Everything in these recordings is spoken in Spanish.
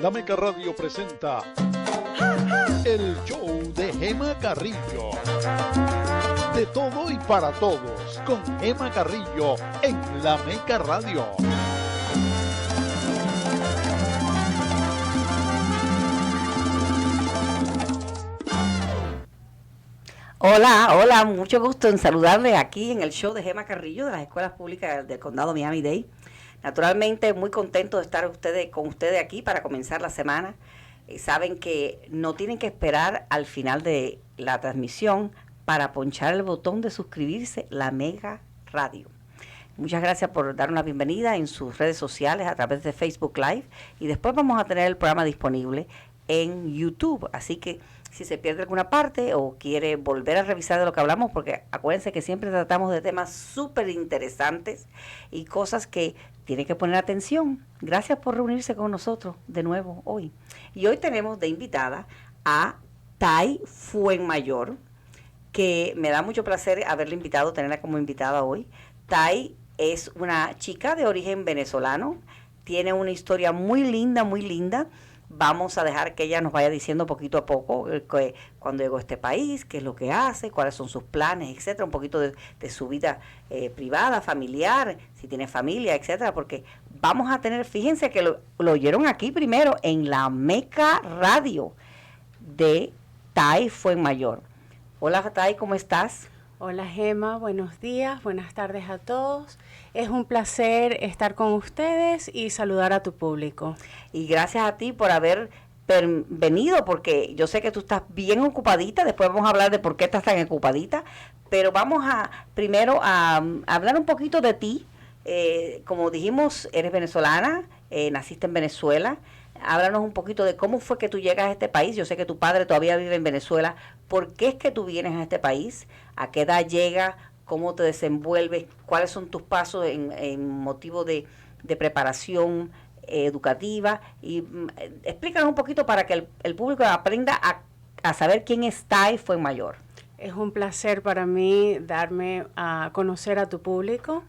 La Meca Radio presenta el show de Gema Carrillo. De todo y para todos, con Gema Carrillo en La Meca Radio. Hola, mucho gusto en saludarles aquí en el show de Gema Carrillo de las Escuelas Públicas del Condado Miami-Dade. Naturalmente muy contento de estar con ustedes aquí para comenzar la semana. Saben que no tienen que esperar al final de la transmisión para ponchar el botón de suscribirse, La Mega Radio. Muchas gracias por dar una bienvenida en sus redes sociales a través de Facebook Live, y después vamos a tener el programa disponible en YouTube, así que si se pierde alguna parte o quiere volver a revisar de lo que hablamos, porque acuérdense que siempre tratamos de temas súper interesantes y cosas que tienen que poner atención. Gracias por reunirse con nosotros de nuevo hoy. Y hoy tenemos de invitada a Tai Fuenmayor, que me da mucho placer haberla invitado, tenerla como invitada hoy. Tai es una chica de origen venezolano, tiene una historia muy linda, muy linda. Vamos a dejar que ella nos vaya diciendo poquito a poco cuando llegó a este país, qué es lo que hace, cuáles son sus planes, etcétera, un poquito de su vida privada, familiar, si tiene familia, etcétera, porque vamos a tener, fíjense que lo oyeron aquí primero en La Meca Radio de Tai Fuenmayor. Hola Tai, ¿cómo estás? Hola Gema, buenos días, buenas tardes a todos. Es un placer estar con ustedes y saludar a tu público. Y gracias a ti por haber venido, porque yo sé que tú estás bien ocupadita, después vamos a hablar de por qué estás tan ocupadita, pero vamos a primero a hablar un poquito de ti. Como dijimos, eres venezolana, naciste en Venezuela. Háblanos un poquito de cómo fue que tú llegas a este país. Yo sé que tu padre todavía vive en Venezuela. ¿Por qué es que tú vienes a este país? ¿A qué edad llegas? ¿Cómo te desenvuelves? ¿Cuáles son tus pasos en motivo de preparación educativa? Y explícanos un poquito para que el público aprenda a saber quién es Tai Fuenmayor. Es un placer para mí darme a conocer a tu público.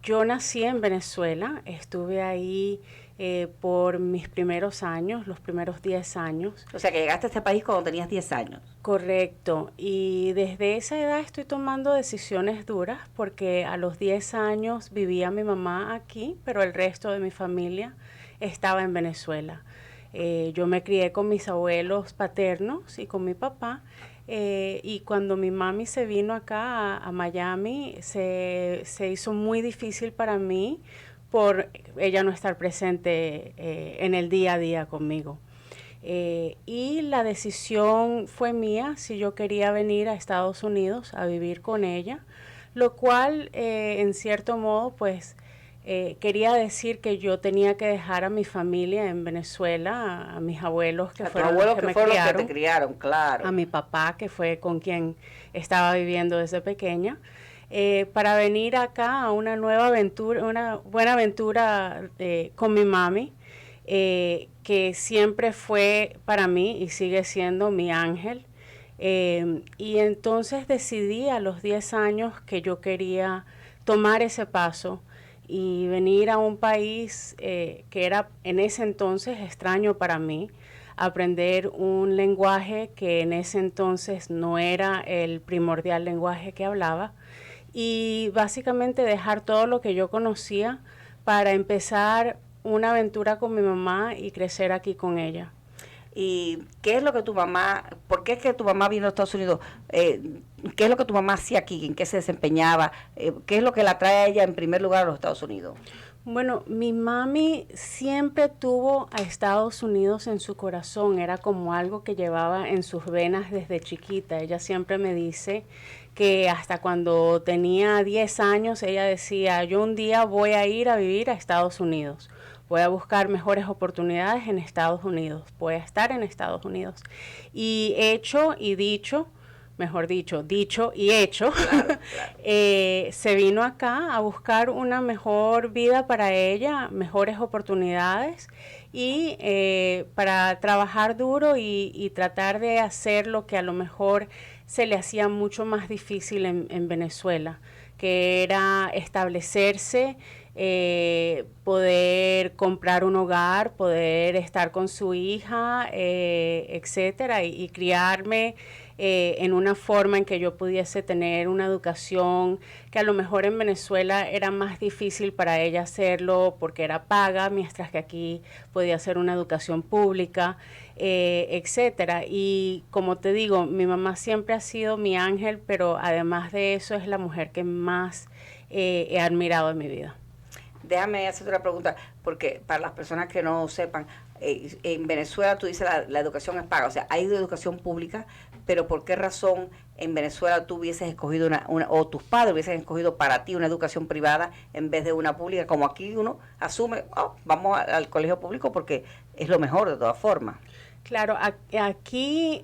Yo nací en Venezuela, estuve ahí por mis primeros años, los primeros 10 años. O sea, que llegaste a este país cuando tenías 10 años. Correcto, y desde esa edad estoy tomando decisiones duras porque a los 10 años vivía mi mamá aquí, pero el resto de mi familia estaba en Venezuela. Yo me crié con mis abuelos paternos y con mi papá. Y cuando mi mami se vino acá a Miami, se hizo muy difícil para mí por ella no estar presente en el día a día conmigo. Y la decisión fue mía si yo quería venir a Estados Unidos a vivir con ella, lo cual en cierto modo pues quería decir que yo tenía que dejar a mi familia en Venezuela, a mis abuelos que fueron los que te criaron, claro, a mi papá que fue con quien estaba viviendo desde pequeña, para venir acá a una nueva aventura, una buena aventura con mi mami, que siempre fue para mí y sigue siendo mi ángel. Y entonces decidí a los 10 años que yo quería tomar ese paso y venir a un país que era en ese entonces extraño para mí, aprender un lenguaje que en ese entonces no era el primordial lenguaje que hablaba, y básicamente dejar todo lo que yo conocía para empezar una aventura con mi mamá y crecer aquí con ella. ¿Y qué es lo que por qué es que tu mamá vino a Estados Unidos? ¿Qué es lo que tu mamá hacía aquí? ¿En qué se desempeñaba? ¿Qué es lo que la trae a ella en primer lugar a los Estados Unidos? Bueno, mi mami siempre tuvo a Estados Unidos en su corazón, era como algo que llevaba en sus venas desde chiquita. Ella siempre me dice que hasta cuando tenía 10 años, ella decía, yo un día voy a ir a vivir a Estados Unidos. Voy a buscar mejores oportunidades en Estados Unidos, voy a estar en Estados Unidos. Y hecho y dicho, mejor dicho y hecho, claro. Se vino acá a buscar una mejor vida para ella, mejores oportunidades y para trabajar duro y tratar de hacer lo que a lo mejor se le hacía mucho más difícil en Venezuela, que era establecerse, poder comprar un hogar, poder estar con su hija, etcétera, y criarme en una forma en que yo pudiese tener una educación que a lo mejor en Venezuela era más difícil para ella hacerlo porque era paga, mientras que aquí podía ser una educación pública, etcétera. Y como te digo, mi mamá siempre ha sido mi ángel, pero además de eso es la mujer que más he admirado en mi vida. Déjame hacerte una pregunta, porque para las personas que no sepan, en Venezuela tú dices la educación es paga, o sea, hay educación pública, pero ¿por qué razón en Venezuela tú hubieses escogido o tus padres hubiesen escogido para ti una educación privada en vez de una pública? Como aquí uno asume, vamos al colegio público porque es lo mejor de todas formas. Claro, aquí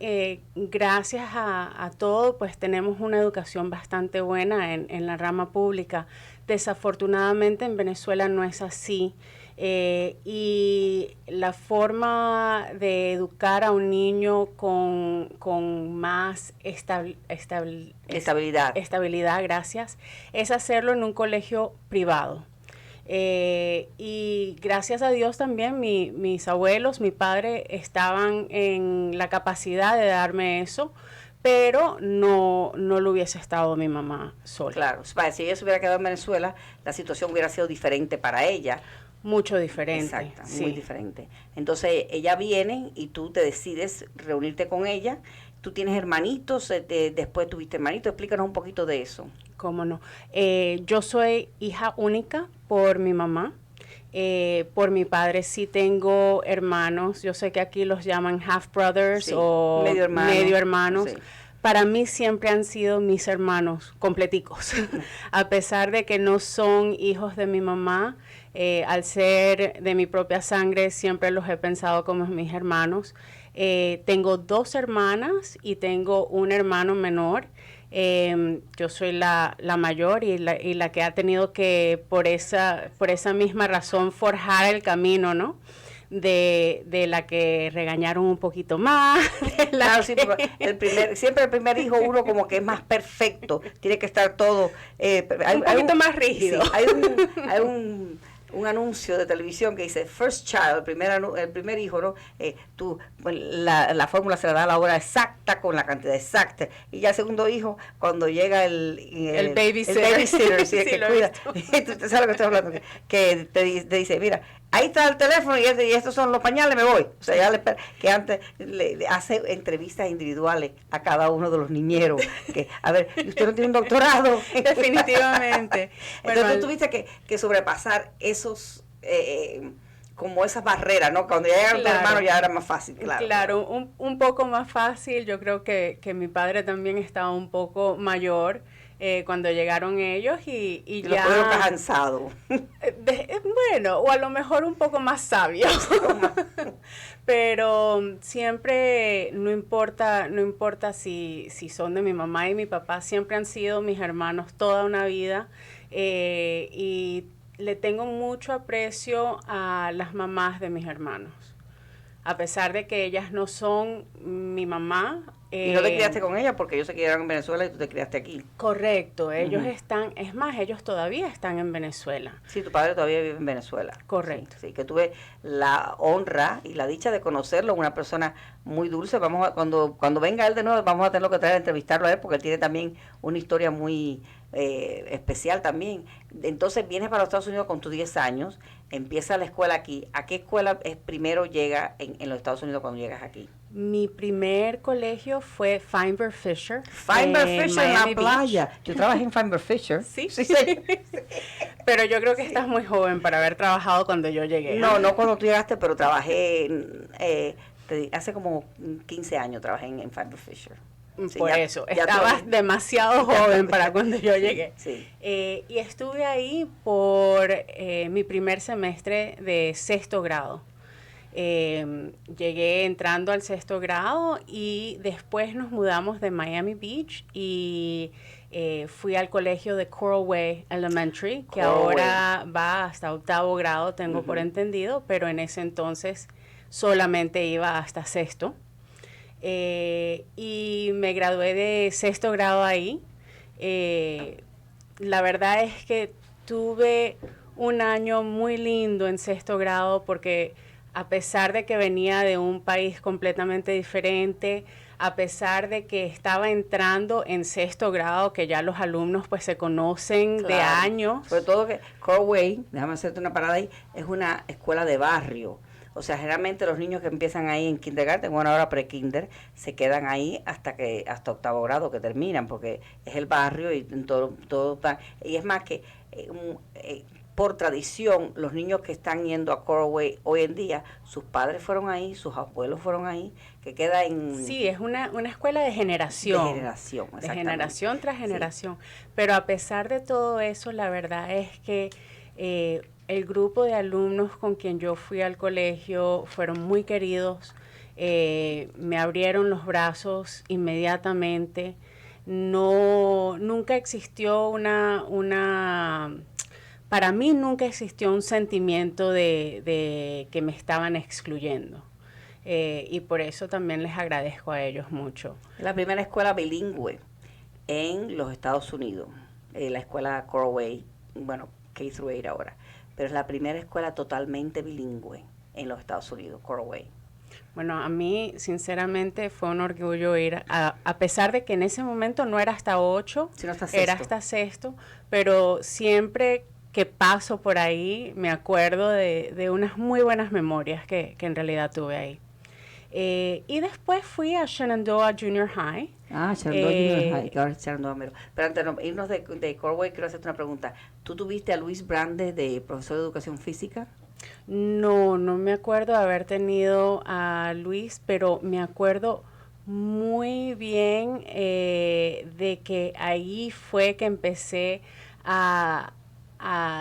gracias a todo, pues tenemos una educación bastante buena en la rama pública. Desafortunadamente en Venezuela no es así. Y la forma de educar a un niño con más estabilidad, gracias, es hacerlo en un colegio privado. Y gracias a Dios también mis abuelos, mi padre estaban en la capacidad de darme eso, pero no lo hubiese estado mi mamá sola. Claro, si ella se hubiera quedado en Venezuela, la situación hubiera sido diferente para ella. Mucho diferente. Exacto, sí. Muy diferente. Entonces ella viene y tú te decides reunirte con ella. Tú tienes hermanitos, después tuviste hermanitos. Explícanos un poquito de eso. Cómo no. Yo soy hija única por mi mamá. Por mi padre sí tengo hermanos. Yo sé que aquí los llaman half brothers, sí, o medio hermanos. Sí. Para mí siempre han sido mis hermanos completicos. A pesar de que no son hijos de mi mamá, al ser de mi propia sangre, siempre los he pensado como mis hermanos. Tengo 2 hermanas y tengo un hermano menor. Yo soy la mayor y la que ha tenido que, por esa misma razón, forjar el camino, ¿no? De la que regañaron un poquito más. Claro, sí, siempre el primer hijo uno como que es más perfecto, tiene que estar todo... un poquito más rígido. Sí, hay un anuncio de televisión que dice first child, el primer hijo, ¿no? La fórmula se le da a la hora exacta con la cantidad exacta, y ya el segundo hijo, cuando llega el babysitter, sí, sí, que cuida, tú sabes lo que estoy hablando, que te dice, mira, ahí está el teléfono y estos son los pañales, me voy. O sea, ya que antes le hace entrevistas individuales a cada uno de los niñeros. Que, a ver, usted no tiene un doctorado. Definitivamente. Entonces tú tuviste que sobrepasar esos, como esas barreras, ¿no? Cuando ya llegaron tus hermanos ya era más fácil, claro. Claro, un poco más fácil. Yo creo que mi padre también estaba un poco mayor cuando llegaron ellos y ya... Lo cansado. Bueno, o a lo mejor un poco más sabio. Pero siempre, no importa si son de mi mamá y mi papá, siempre han sido mis hermanos toda una vida. Y le tengo mucho aprecio a las mamás de mis hermanos. A pesar de que ellas no son mi mamá. Y no te criaste con ella porque ellos se criaron en Venezuela y tú te criaste aquí. Correcto, ellos están, es más, ellos todavía están en Venezuela. Sí, tu padre todavía vive en Venezuela. Correcto. Sí, que tuve la honra y la dicha de conocerlo, una persona muy dulce. Cuando venga él de nuevo, vamos a tener que traer a entrevistarlo a él porque él tiene también una historia muy especial también. Entonces vienes para los Estados Unidos con tus 10 años, empieza la escuela aquí. ¿A qué escuela primero llega en los Estados Unidos cuando llegas aquí? Mi primer colegio fue Feinberg Fisher. Feinberg Fisher en la playa. Yo trabajé en Feinberg Fisher. Sí. Pero yo creo que estás muy joven para haber trabajado cuando yo llegué. No cuando tú llegaste, pero trabajé hace como 15 años trabajé en Feinberg Fisher. Sí, por eso, estabas demasiado joven para cuando yo llegué. Sí. Y estuve ahí por mi primer semestre de 6º grado. Llegué entrando al 6º grado y después nos mudamos de Miami Beach y fui al colegio de Coral Way Elementary, que ahora va hasta 8º grado, tengo por entendido, pero en ese entonces solamente iba hasta 6º. Y me gradué de 6º grado ahí. la verdad es que tuve un año muy lindo en sexto grado porque a pesar de que venía de un país completamente diferente, a pesar de que estaba entrando en sexto grado, que ya los alumnos pues se conocen de años. Sobre todo que Coral Way, déjame hacerte una parada ahí, es una escuela de barrio. O sea, generalmente los niños que empiezan ahí en kindergarten, bueno, ahora pre-kinder, se quedan ahí hasta octavo grado que terminan, porque es el barrio y todo y es más que por tradición, los niños que están yendo a Coral Way hoy en día, sus padres fueron ahí, sus abuelos fueron ahí, que queda en... Sí, es una escuela de generación. De generación, exactamente. De generación tras generación. Sí. Pero a pesar de todo eso, la verdad es que el grupo de alumnos con quien yo fui al colegio fueron muy queridos, me abrieron los brazos inmediatamente. Nunca existió para mí nunca existió un sentimiento de que me estaban excluyendo. Y por eso también les agradezco a ellos mucho. Es la primera escuela bilingüe en los Estados Unidos, la escuela Coral Way, bueno, K-8 ahora, pero es la primera escuela totalmente bilingüe en los Estados Unidos, Coral Way. Bueno, a mí, sinceramente, fue un orgullo ir, a pesar de que en ese momento no era hasta 8, era hasta sexto, pero siempre que paso por ahí me acuerdo de unas muy buenas memorias que en realidad tuve ahí. Y después fui a Shenandoah Junior High. Shenandoah Junior High, que ahora es Shenandoah Mero. Pero antes de irnos de Coral Way, quiero hacerte una pregunta. ¿Tú tuviste a Luis Brandes de profesor de educación física? No me acuerdo de haber tenido a Luis, pero me acuerdo muy bien de que ahí fue que empecé a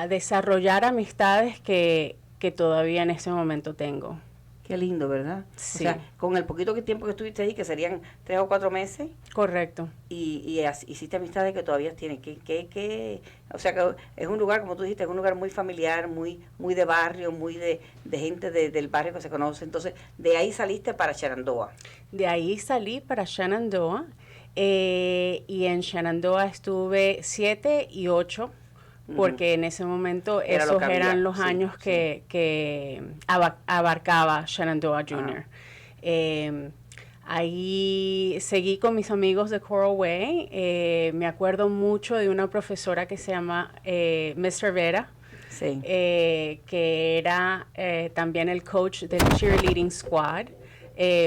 desarrollar amistades que todavía en ese momento tengo. Qué lindo, ¿verdad? Sí. O sea, con el poquito tiempo que estuviste ahí, que serían 3 o 4 meses. Correcto. Y hiciste amistades que todavía tienes. O sea, que es un lugar, como tú dijiste, es un lugar muy familiar, muy de barrio, muy de gente del barrio que se conoce. Entonces, de ahí saliste para Shenandoah. De ahí salí para Shenandoah. Y en Shenandoah estuve 7 y 8. Porque en ese momento esos eran los años que abarcaba Shenandoah Junior. Ahí seguí con mis amigos de Coral Way. Me acuerdo mucho de una profesora que se llama Mr. Vera, que era también el coach del cheerleading squad.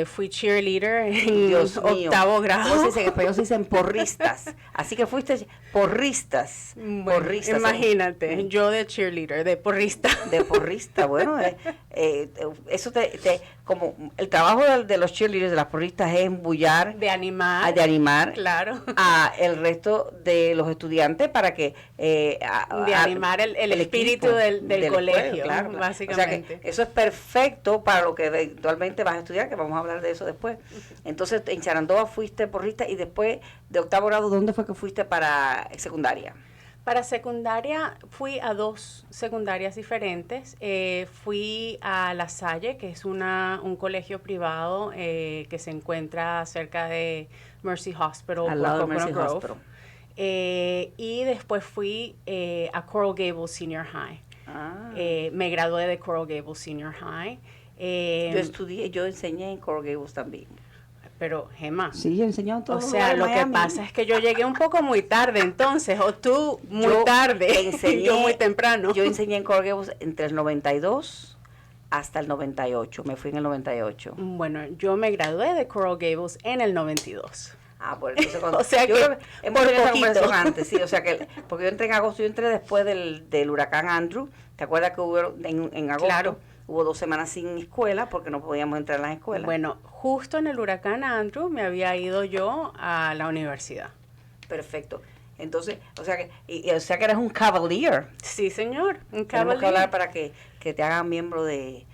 Fui cheerleader en octavo grado. ¿Cómo se dice? En español se dicen porristas. Así que fuiste porristas. Bueno, porristas. Imagínate, yo de cheerleader, de porrista. De porrista, bueno, eso como el trabajo de los cheerleaders, de las porristas, es embullar. De animar. Claro. A el resto de los estudiantes para que... de animar el espíritu del colegio, claro, básicamente. O sea que eso es perfecto para lo que eventualmente vas a estudiar, que vamos a hablar de eso después. Entonces, en Shenandoah fuiste porrista y después de octavo grado, ¿dónde fue que fuiste para secundaria? Para secundaria fui a 2 secundarias diferentes. Fui a La Salle, que es un colegio privado que se encuentra cerca de Mercy Hospital. Al lado de Mercy Hospital. Y después fui a Coral Gables Senior High. Me gradué de Coral Gables Senior High. Yo enseñé en Coral Gables también. Pero, Gemma, sí, yo enseñé todo. O sea, lo que pasa es que yo llegué un poco muy tarde, entonces, o tú muy tarde, y yo muy temprano. Yo enseñé en Coral Gables entre el 92 hasta el 98, me fui en el 98. Bueno, yo me gradué de Coral Gables en el 92. Bueno, entonces cuando... o sea yo que hemos tenido esa conversación antes, sí, o sea que, porque yo entré en agosto, yo entré después del huracán Andrew, ¿te acuerdas que hubo en agosto? Claro. Hubo 2 semanas sin escuela porque no podíamos entrar en las escuelas. Bueno, justo en el huracán Andrew me había ido yo a la universidad. Perfecto. Entonces, o sea que eres un Cavalier. Sí, señor, un Cavalier. Tenemos que hablar para que te hagan miembro del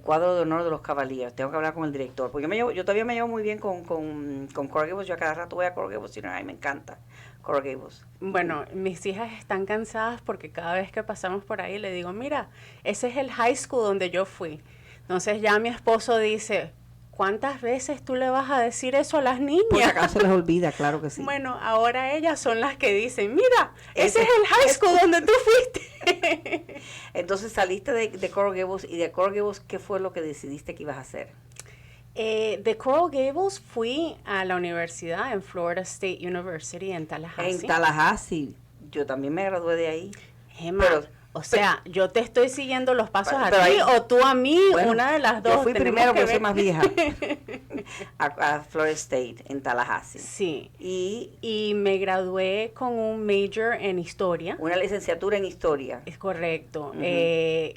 cuadro de honor de los Cavaliers. Tengo que hablar con el director. Porque yo todavía me llevo muy bien con Coral Gables. Yo a cada rato voy a Coral Gables y me encanta Coral Gables. Bueno, mis hijas están cansadas porque cada vez que pasamos por ahí le digo, mira, ese es el high school donde yo fui. Entonces ya mi esposo dice, ¿cuántas veces tú le vas a decir eso a las Por niñas? acaso les olvida, claro que sí. Bueno, ahora ellas son las que dicen, mira, ese es el high school donde tú fuiste. Entonces saliste de Coral Gables, y de Coral Gables, ¿qué fue lo que decidiste que ibas a hacer? De Coral Gables fui a la universidad en Florida State University en Tallahassee. En Tallahassee, yo también me gradué de ahí. Gemma, o sea, yo te estoy siguiendo los pasos a ti ahí, o tú a mí, bueno, una de las dos. Yo fui tenemos primero que porque soy ver. más vieja a Florida State en Tallahassee. Sí. Y Y me gradué con un major en historia. una licenciatura en historia. Es correcto. Ujú.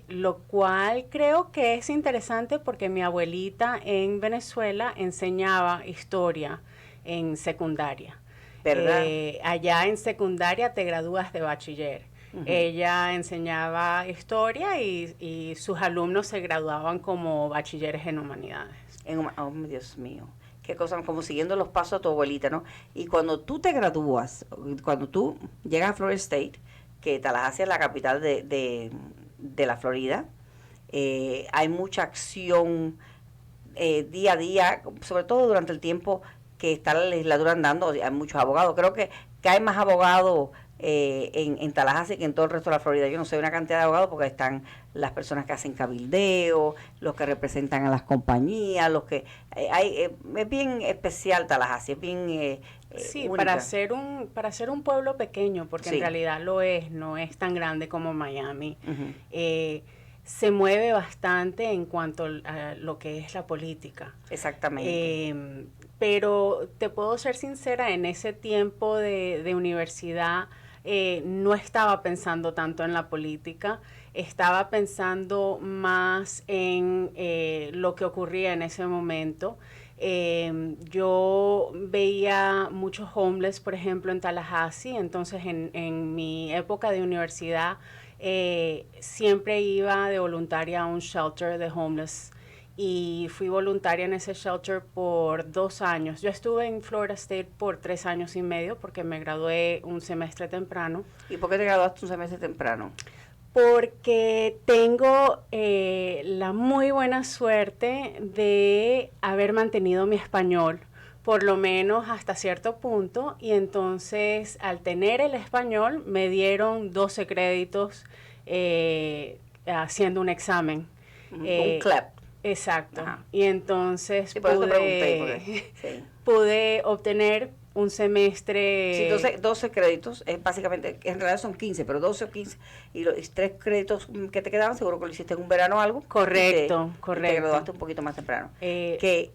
Lo cual creo que es interesante porque mi abuelita en Venezuela enseñaba historia en secundaria. ¿Verdad? Allá en secundaria te gradúas de bachiller. Ujú. Ella enseñaba historia y sus alumnos se graduaban como bachilleres en humanidades. Oh, Dios mío. Qué cosa, como siguiendo los pasos de tu abuelita, ¿no? Y cuando tú te gradúas, cuando tú llegas a Florida State, que Tallahassee es la capital de la Florida, hay mucha acción día a día, sobre todo durante el tiempo que está la legislatura andando, hay muchos abogados. Creo que hay más abogados en Tallahassee que en todo el resto de la Florida. Yo no sé una cantidad de abogados porque están las personas que hacen cabildeo, los que representan a las compañías, los que es bien especial Tallahassee, es bien Sí, única. para ser un pueblo pequeño, porque Sí. en realidad lo es, no es tan grande como Miami. Ujú. Se mueve bastante en cuanto a lo que es la política. Exactamente. Pero te puedo ser sincera, en ese tiempo de universidad no estaba pensando tanto en la política, estaba pensando más en lo que ocurría en ese momento. Yo veía muchos homeless, por ejemplo, en Tallahassee, entonces en mi época de universidad siempre iba de voluntaria a un shelter de homeless y fui voluntaria en ese shelter por 2 años. Yo estuve en Florida State por 3 años y medio porque me gradué un semestre temprano. ¿Y por qué te graduaste un semestre temprano? Porque tengo la muy buena suerte de haber mantenido mi español, por lo menos hasta cierto punto, y entonces al tener el español me dieron 12 créditos haciendo un examen. Un CLEP. Exacto. Ajá. Y entonces Sí, por eso te pregunté, porque, sí. pude obtener un semestre. Sí, 12 créditos, es básicamente, en realidad son 15, pero 12 o 15, y los 3 créditos que te quedaban, seguro que lo hiciste en un verano o algo. Correcto, y correcto. te graduaste un poquito más temprano. Eh, Que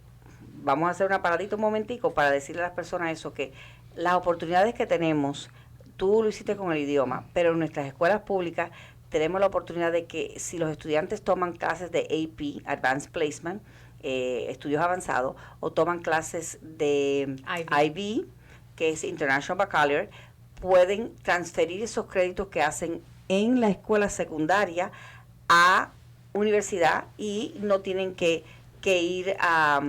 vamos a hacer una paradita un momentico para decirle a las personas eso, que las oportunidades que tenemos, tú lo hiciste con el idioma, pero en nuestras escuelas públicas tenemos la oportunidad de que si los estudiantes toman clases de AP, Advanced Placement, estudios avanzados, o toman clases de IB, que es International Baccalaureate, pueden transferir esos créditos que hacen en la escuela secundaria a universidad y no tienen que ir a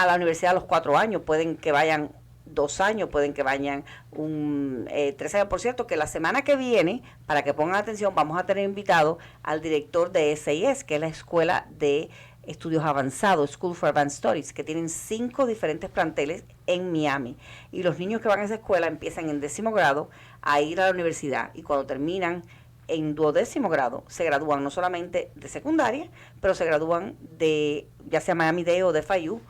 la universidad a los 4 años, pueden que vayan 2 años, pueden que vayan 3 años. Por cierto, que la semana que viene, para que pongan atención, vamos a tener invitado al director de SIS, que es la Escuela de Estudios Avanzados, School for Advanced Studies, que tienen 5 diferentes planteles en Miami. Y los niños que van a esa escuela empiezan en 10º grado a ir a la universidad, y cuando terminan en 12º grado, se gradúan no solamente de secundaria, pero se gradúan de, ya sea Miami-Dade o de FIU,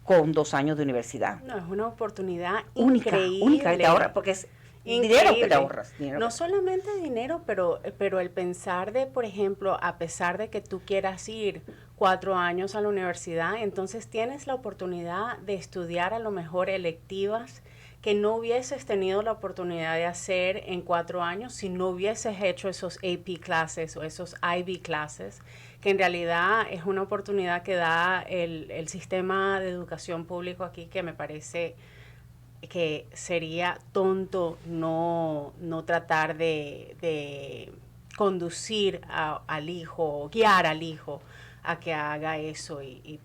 con 2 años de universidad. No, es una oportunidad Única, increíble. te ahorras, porque es Increíble. dinero que te ahorras. No solamente dinero, pero el pensar de, por ejemplo, a pesar de que tú quieras ir 4 años a la universidad, entonces tienes la oportunidad de estudiar a lo mejor electivas que no hubieses tenido la oportunidad de hacer en 4 años si no hubieses hecho esos AP clases o esos IB clases, que en realidad es una oportunidad que da el sistema de educación público aquí, que me parece que sería tonto no tratar de conducir al hijo, guiar al hijo a que haga eso y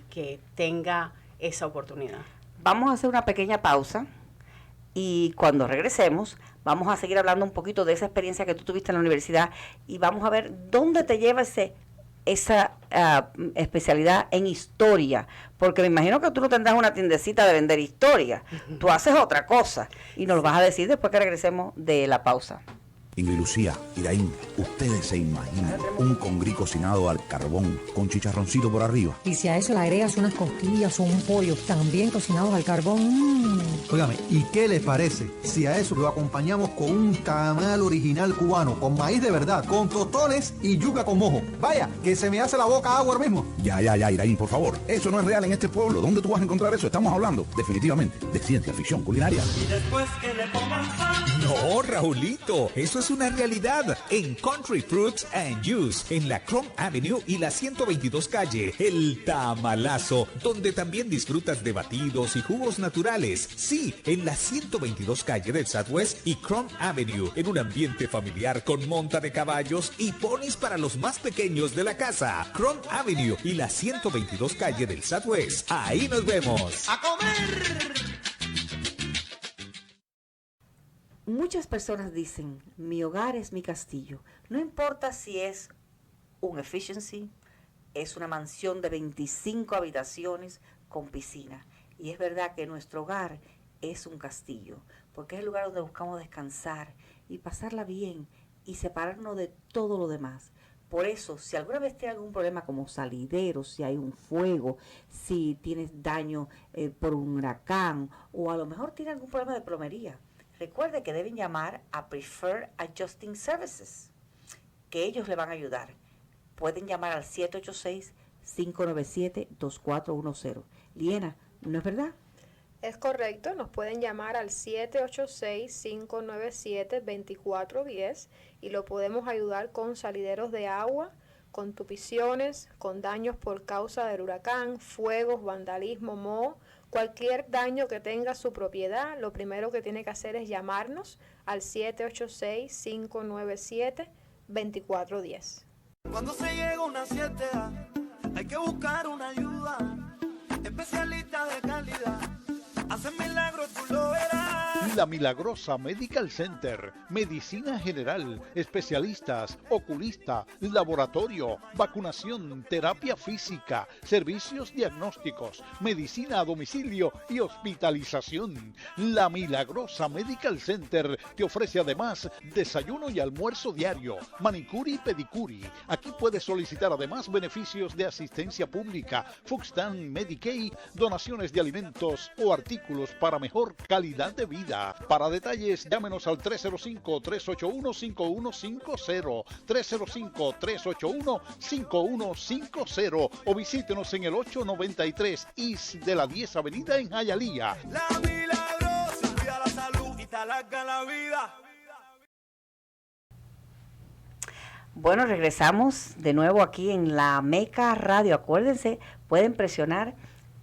que tenga esa oportunidad. Vamos a hacer una pequeña pausa y cuando regresemos vamos a seguir hablando un poquito de esa experiencia que tú tuviste en la universidad y vamos a ver dónde te lleva ese esa especialidad en historia? Porque me imagino que tú no tendrás una tiendecita de vender historia, tú haces otra cosa y nos lo vas a decir después que regresemos de la pausa. Ingrid Lucía, Iraín, ustedes se imaginan un congrí cocinado al carbón con chicharroncito por arriba. Y si a eso le agregas unas costillas o un pollo también cocinados al carbón. Óigame, ¿y qué les parece si a eso lo acompañamos con un tamal original cubano, con maíz de verdad, con tostones y yuca con mojo? Vaya, que se me hace la boca agua ahora mismo. Ya, Iraín, por favor. Eso no es real en este pueblo. ¿Dónde tú vas a encontrar eso? Estamos hablando, definitivamente, de ciencia ficción culinaria. Y después que le pongan sal. No, Raulito, eso es una realidad. En Country Fruits and Juice, en la Chrome Avenue y la 122 calle, el tamalazo, donde también disfrutas de batidos y jugos naturales. Sí, en la 122 calle del Southwest y Chrome Avenue, en un ambiente familiar con monta de caballos y ponis para los más pequeños de la casa. Chrome Avenue y la 122 calle del Southwest. Ahí nos vemos. ¡A comer! Muchas personas dicen, mi hogar es mi castillo. No importa si es un efficiency, es una mansión de 25 habitaciones con piscina. Y es verdad que nuestro hogar es un castillo, porque es el lugar donde buscamos descansar y pasarla bien y separarnos de todo lo demás. Por eso, si alguna vez tienes algún problema como salideros, si hay un fuego, si tienes daño por un huracán o a lo mejor tienes algún problema de plomería, recuerde que deben llamar a Preferred Adjusting Services, que ellos le van a ayudar. Pueden llamar al 786-597-2410. Liena, ¿no es verdad? Es correcto, nos pueden llamar al 786-597-2410 y lo podemos ayudar con salideros de agua, con tupiciones, con daños por causa del huracán, fuegos, vandalismo, moho. Cualquier daño que tenga su propiedad, lo primero que tiene que hacer es llamarnos al 786-597-2410. Cuando se llega una 7A, hay que buscar una ayuda. Especialista de calidad, hacen milagros, tú lo verás. La Milagrosa Medical Center, medicina general, especialistas, oculista, laboratorio, vacunación, terapia física, servicios diagnósticos, medicina a domicilio y hospitalización. La Milagrosa Medical Center te ofrece además desayuno y almuerzo diario, manicuri y pedicuri. Aquí puedes solicitar además beneficios de asistencia pública, Fuxtan, Medicaid, donaciones de alimentos o artículos para mejor calidad de vida. Para detalles, llámenos al 305-381-5150, 305-381-5150 o visítenos en el 893 East de la 10 Avenida en Hialeah. La Milagrosa, cuida la salud y te alarga la vida. Bueno, regresamos de nuevo aquí en la Meca Radio. Acuérdense, pueden presionar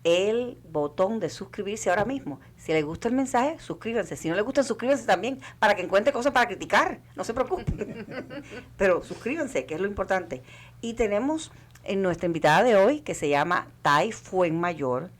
el botón de suscribirse ahora mismo. Si les gusta el mensaje, suscríbanse. Si no les gusta, suscríbanse también para que encuentre cosas para criticar. No se preocupen. Pero suscríbanse, que es lo importante. Y tenemos en nuestra invitada de hoy, que se llama Tai Fuenmayor.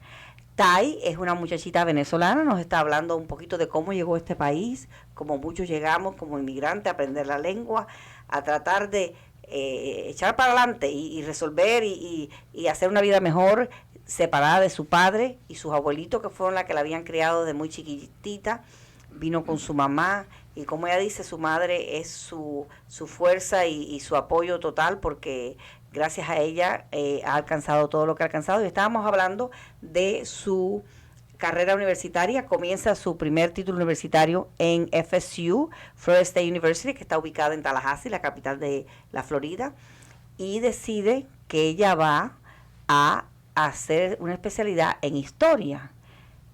Tai es una muchachita venezolana, nos está hablando un poquito de cómo llegó a este país, como muchos llegamos como inmigrantes, a aprender la lengua, a tratar de echar para adelante y resolver y hacer una vida mejor, separada de su padre y sus abuelitos, que fueron las que la habían criado desde muy chiquitita. Vino con su mamá y, como ella dice, su madre es su fuerza y su apoyo total, porque gracias a ella ha alcanzado todo lo que ha alcanzado. Y estábamos hablando de su carrera universitaria. Comienza su primer título universitario en FSU, Florida State University, que está ubicada en Tallahassee, la capital de la Florida, y decide que ella va a hacer una especialidad en historia.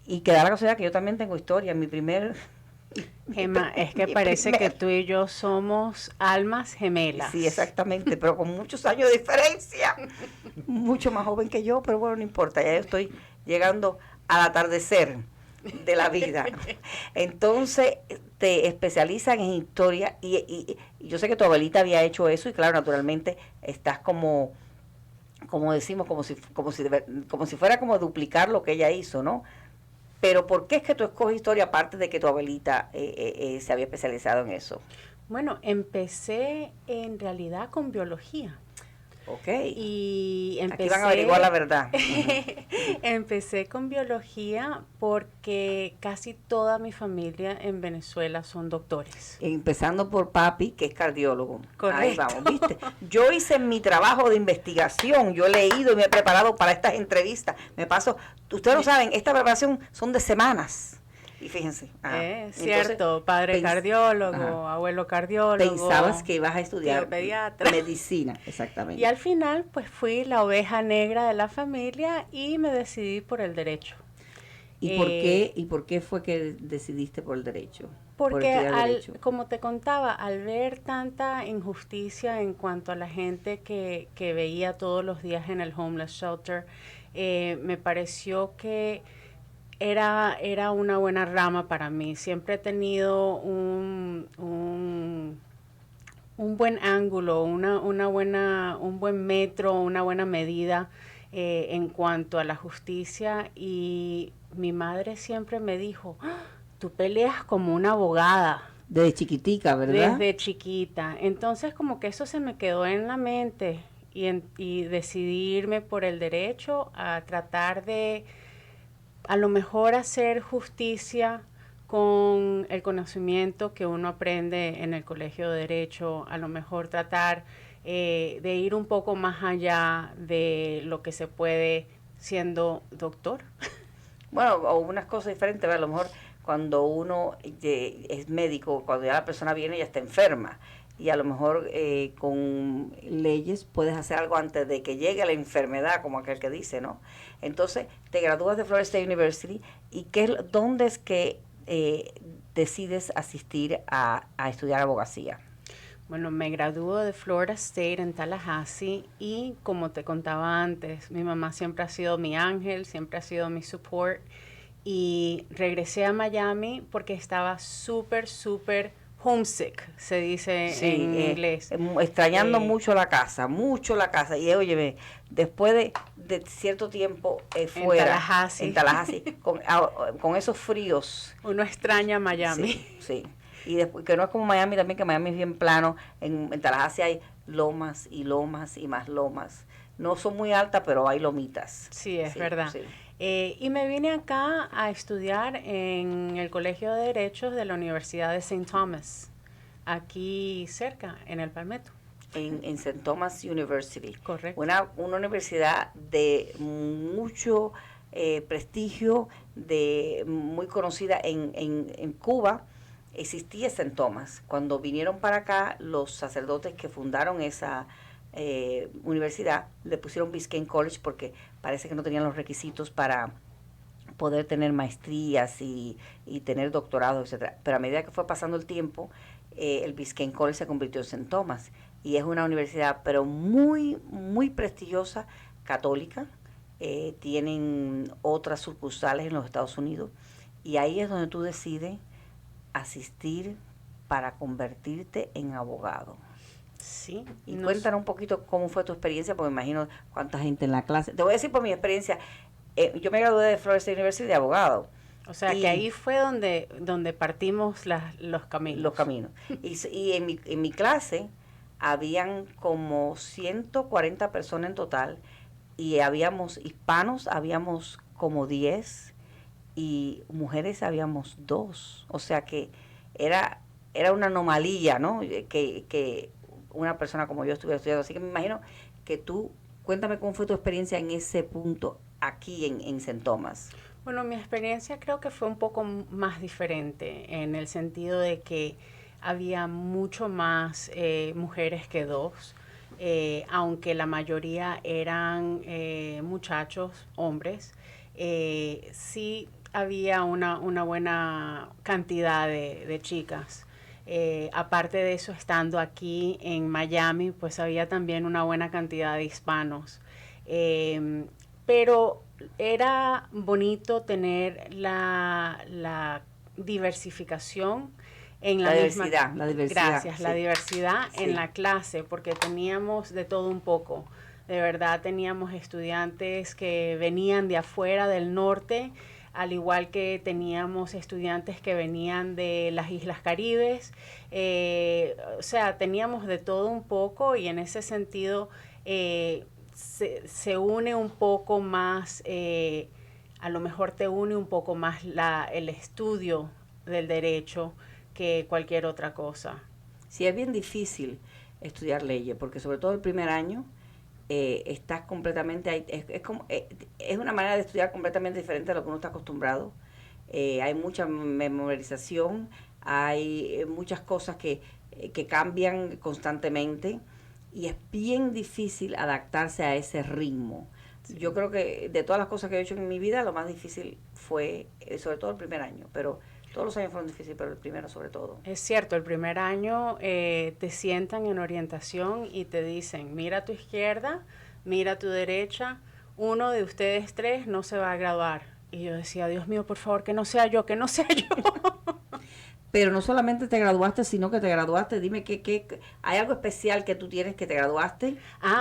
Y que da la casualidad que yo también tengo historia. Mi primer... Gemma, es que parece que tú y yo somos almas gemelas. Sí, exactamente, pero con muchos años de diferencia. Mucho más joven que yo, pero bueno, no importa. Ya yo estoy llegando al atardecer de la vida. Entonces, te especializan en historia y yo sé que tu abuelita había hecho eso y claro, naturalmente estás como decimos, como si fuera como duplicar lo que ella hizo, ¿no? Pero ¿por qué es que tú escoges historia, aparte de que tu abuelita se había especializado en eso? Bueno, empecé en realidad con biología. Ok. Y empecé, aquí van a averiguar la verdad. Empecé con biología porque casi toda mi familia en Venezuela son doctores. Empezando por papi, que es cardiólogo. Correcto. Ahí vamos, ¿viste? Yo hice mi trabajo de investigación, yo he leído y me he preparado para estas entrevistas. Me paso, ustedes lo saben, esta preparación son de semanas. Y fíjense. Cierto, padre cardiólogo, abuelo cardiólogo. Pensabas que ibas a estudiar pediatra. Medicina, exactamente. Y al final, pues fui la oveja negra de la familia y me decidí por el derecho. ¿Y por qué fue que decidiste por el derecho? Porque como te contaba, al ver tanta injusticia en cuanto a la gente que veía todos los días en el homeless shelter, me pareció que era una buena rama para mí. Siempre he tenido un buen ángulo, un buen metro, una buena medida en cuanto a la justicia, y mi madre siempre me dijo, tú peleas como una abogada. Desde chiquitica, ¿verdad? Desde chiquita. Entonces como que eso se me quedó en la mente y decidí irme por el derecho a tratar de a lo mejor hacer justicia con el conocimiento que uno aprende en el colegio de derecho, a lo mejor tratar de ir un poco más allá de lo que se puede siendo doctor. Bueno, o unas cosas diferentes, a lo mejor cuando uno es médico, cuando ya la persona viene ya está enferma, y a lo mejor con leyes puedes hacer algo antes de que llegue la enfermedad, como aquel que dice, ¿no? Entonces, te gradúas de Florida State University, ¿y dónde es que decides asistir a estudiar abogacía? Bueno, me graduó de Florida State en Tallahassee, y como te contaba antes, mi mamá siempre ha sido mi ángel, siempre ha sido mi support, y regresé a Miami porque estaba súper homesick, se dice en inglés. Extrañando mucho la casa, y óyeme, después de cierto tiempo fuera, en Tallahassee con esos fríos. Uno extraña Miami. Sí. Y después, que no es como Miami también, que Miami es bien plano, en Tallahassee hay lomas y lomas y más lomas. No son muy altas, pero hay lomitas. Sí, es verdad. Sí. Y me vine acá a estudiar en el Colegio de Derechos de la Universidad de St. Thomas, aquí cerca, en el Palmetto. En St. Thomas University. Correcto. Una universidad de mucho prestigio, muy conocida en Cuba. Existía St. Thomas. Cuando vinieron para acá, los sacerdotes que fundaron esa universidad le pusieron Biscayne College porque parece que no tenían los requisitos para poder tener maestrías y tener doctorados, etcétera. Pero a medida que fue pasando el tiempo, el Biscayne College se convirtió en St. Thomas, y es una universidad pero muy prestigiosa, católica. Tienen otras sucursales en los Estados Unidos, y ahí es donde tú decides asistir para convertirte en abogado. Sí. Y cuéntanos un poquito cómo fue tu experiencia, porque me imagino cuánta gente en la clase. Te voy a decir por mi experiencia. Yo me gradué de Florida State University de abogado. O sea, que ahí fue donde partimos los caminos. Los caminos. Y en mi clase habían como 140 personas en total, y habíamos hispanos, habíamos como 10, y mujeres habíamos 2. O sea que era una anomalía, ¿no? Que una persona como yo estuviera estudiando. Así que me imagino que tú, cuéntame cómo fue tu experiencia en ese punto aquí en St. Thomas. Bueno, mi experiencia creo que fue un poco más diferente, en el sentido de que había mucho más mujeres que 2, aunque la mayoría eran muchachos, hombres. Sí había una buena cantidad de chicas. Aparte de eso, estando aquí en Miami, pues había también una buena cantidad de hispanos. Pero era bonito tener la diversificación en la diversidad. Gracias, sí. La diversidad en la clase, porque teníamos de todo un poco. De verdad, teníamos estudiantes que venían de afuera, del norte, al igual que teníamos estudiantes que venían de las Islas Caribes, o sea, teníamos de todo un poco y en ese sentido se une un poco más, a lo mejor te une un poco más el estudio del derecho que cualquier otra cosa. Sí, es bien difícil estudiar leyes, porque sobre todo el primer año estás completamente, es una manera de estudiar completamente diferente a lo que uno está acostumbrado. Hay mucha memorización, hay muchas cosas que cambian constantemente y es bien difícil adaptarse a ese ritmo. Sí. Yo creo que de todas las cosas que he hecho en mi vida, lo más difícil fue sobre todo el primer año, pero todos los años fueron difíciles, pero el primero sobre todo. Es cierto, el primer año te sientan en orientación y te dicen, mira a tu izquierda, mira a tu derecha, uno de ustedes tres no se va a graduar. Y yo decía, Dios mío, por favor, que no sea yo, que no sea yo. Pero no solamente te graduaste, sino que te graduaste. Dime, ¿hay algo especial que tú tienes que te graduaste?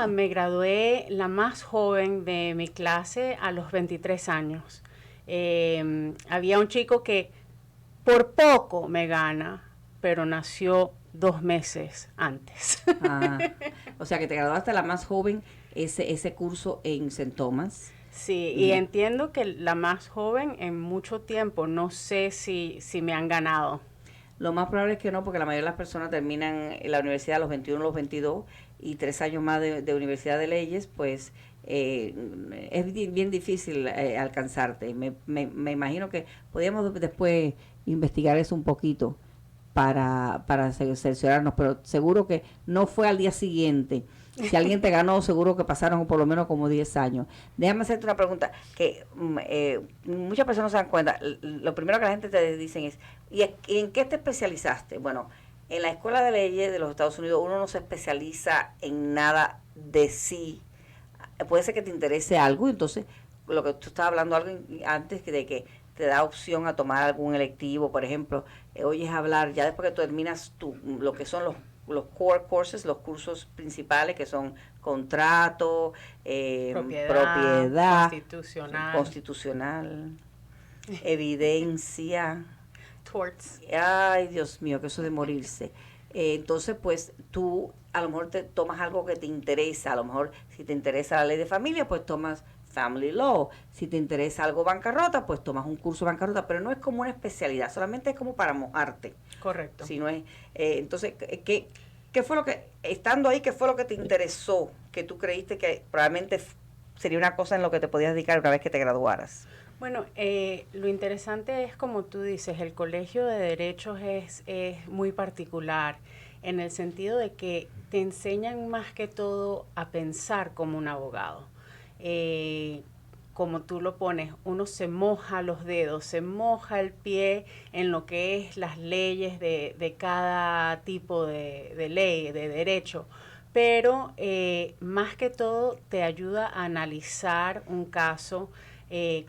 Me gradué la más joven de mi clase a los 23 años. Había un chico que por poco me gana, pero nació 2 meses antes. O sea que te graduaste la más joven ese curso en St. Thomas. Sí, y entiendo que la más joven en mucho tiempo, no sé si me han ganado. Lo más probable es que no, porque la mayoría de las personas terminan en la universidad a los 21, los 22, y 3 años más de universidad de leyes, pues es bien difícil alcanzarte. Me imagino que podríamos después investigar eso un poquito para cerciorarnos, pero seguro que no fue al día siguiente. Si alguien te ganó, seguro que pasaron por lo menos como 10 años. Déjame hacerte una pregunta que muchas personas se dan cuenta. Lo primero que la gente te dicen es, ¿y en qué te especializaste? Bueno, en la Escuela de Leyes de los Estados Unidos uno no se especializa en nada de sí. Puede ser que te interese algo, entonces lo que tú estabas hablando algo antes de que te da opción a tomar algún electivo, por ejemplo, oyes hablar, ya después que tú terminas lo que son los core courses, los cursos principales que son contrato, propiedad constitucional, evidencia, torts. Ay, Dios mío, que eso de morirse. Entonces, pues tú a lo mejor te tomas algo que te interesa, a lo mejor si te interesa la ley de familia, pues tomas Family Law, si te interesa algo bancarrota, pues tomas un curso de bancarrota, pero no es como una especialidad, solamente es como para mojarte. Correcto. Si no es, entonces, ¿qué fue lo que, estando ahí, qué fue lo que te interesó, que tú creíste que probablemente sería una cosa en lo que te podías dedicar una vez que te graduaras? Bueno, lo interesante es, como tú dices, el Colegio de Derechos es muy particular en el sentido de que te enseñan más que todo a pensar como un abogado. Como tú lo pones, uno se moja los dedos, se moja el pie en lo que es las leyes de cada tipo de ley, de derecho, pero más que todo te ayuda a analizar un caso,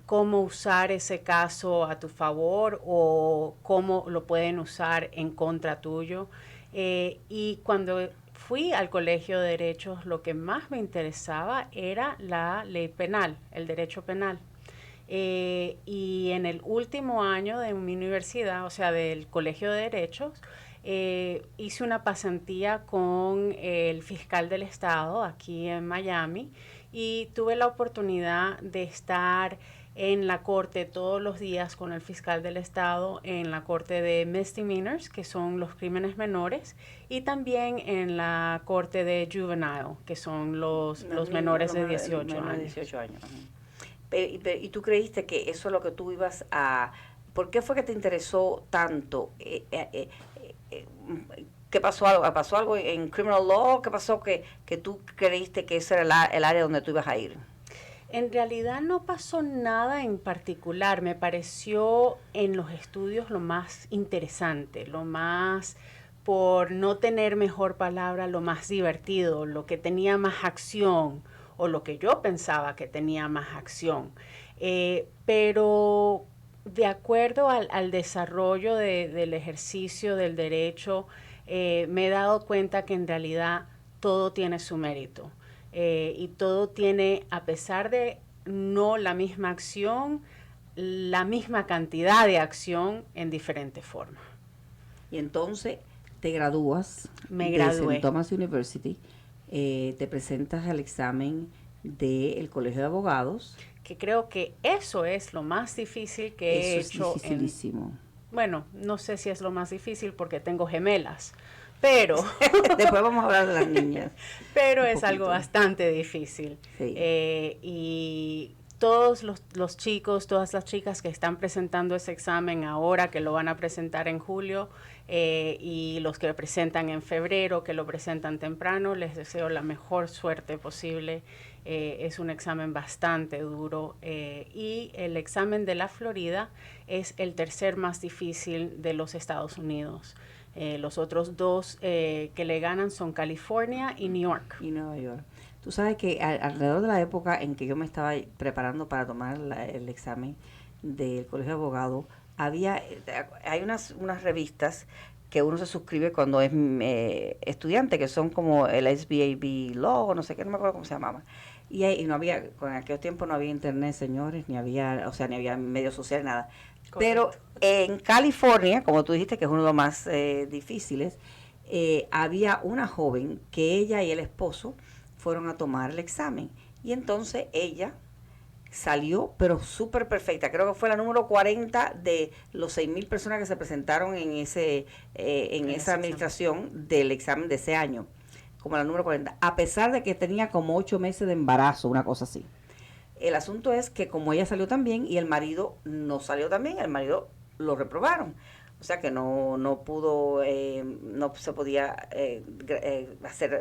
cómo usar ese caso a tu favor o cómo lo pueden usar en contra tuyo. Y cuando fui al Colegio de Derechos, lo que más me interesaba era la ley penal, el derecho penal. Y en el último año de mi universidad, o sea, del Colegio de Derechos, hice una pasantía con el fiscal del estado aquí en Miami y tuve la oportunidad de estar en la corte todos los días con el fiscal del estado en la corte de misdemeanors, que son los crímenes menores, y también en la corte de juvenile, que son los menores de 18 años. ¿Y tú creíste que eso es lo que tú ibas a... ¿Por qué fue que te interesó tanto? ¿Qué pasó algo? ¿Pasó algo en criminal law? ¿Qué pasó que tú creíste que ese era el área donde tú ibas a ir? En realidad no pasó nada en particular. Me pareció en los estudios lo más interesante, lo más, por no tener mejor palabra, lo más divertido, lo que tenía más acción o lo que yo pensaba que tenía más acción. Pero de acuerdo al desarrollo del ejercicio del derecho, me he dado cuenta que en realidad todo tiene su mérito. Y todo tiene, a pesar de no la misma acción, la misma cantidad de acción en diferentes formas. Y entonces te gradúas Me de gradué. St. Thomas University, te presentas al examen del Colegio de Abogados. Que creo que eso es lo más difícil que he hecho. Eso es dificilísimo. Bueno, no sé si es lo más difícil porque tengo gemelas, pero después vamos a hablar de las niñas. Pero es algo bastante difícil. Sí. Y todos los chicos, todas las chicas que están presentando ese examen ahora, que lo van a presentar en julio, y los que lo presentan en febrero, que lo presentan temprano, les deseo la mejor suerte posible. Es un examen bastante duro, y el examen de la Florida es el tercer más difícil de los Estados Unidos. Los otros dos que le ganan son California y New York. Y Nueva York. Tú sabes que alrededor de la época en que yo me estaba preparando para tomar el examen del Colegio de Abogados, hay unas revistas que uno se suscribe cuando es estudiante, que son como el SBAB Law, no sé qué, no me acuerdo cómo se llamaba. Y no había, con aquellos tiempos no había internet, señores, ni había medios sociales, nada. Correcto. Pero en California, como tú dijiste, que es uno de los más difíciles, había una joven que ella y el esposo fueron a tomar el examen. Y entonces ella salió, pero súper perfecta. Creo que fue la número 40 de los 6,000 personas que se presentaron en esa administración del examen de ese año, como la número 40, a pesar de que tenía como 8 meses de embarazo, una cosa así. El asunto es que como ella salió tan bien y el marido no salió tan bien, el marido lo reprobaron. O sea que no pudo, no se podía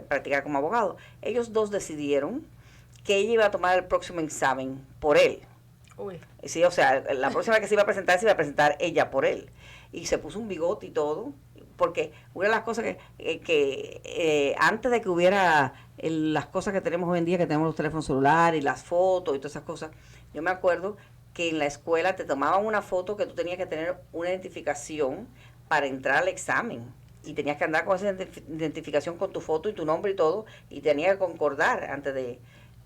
practicar como abogado. Ellos dos decidieron que ella iba a tomar el próximo examen por él. Uy. Sí, o sea, la próxima que se iba a presentar ella por él. Y se puso un bigote y todo, porque una de las cosas que antes de que hubiera las cosas que tenemos hoy en día, que tenemos los teléfonos celulares y las fotos y todas esas cosas, yo me acuerdo que en la escuela te tomaban una foto que tú tenías que tener una identificación para entrar al examen. Y tenías que andar con esa identificación con tu foto y tu nombre y todo, y tenías que concordar antes de...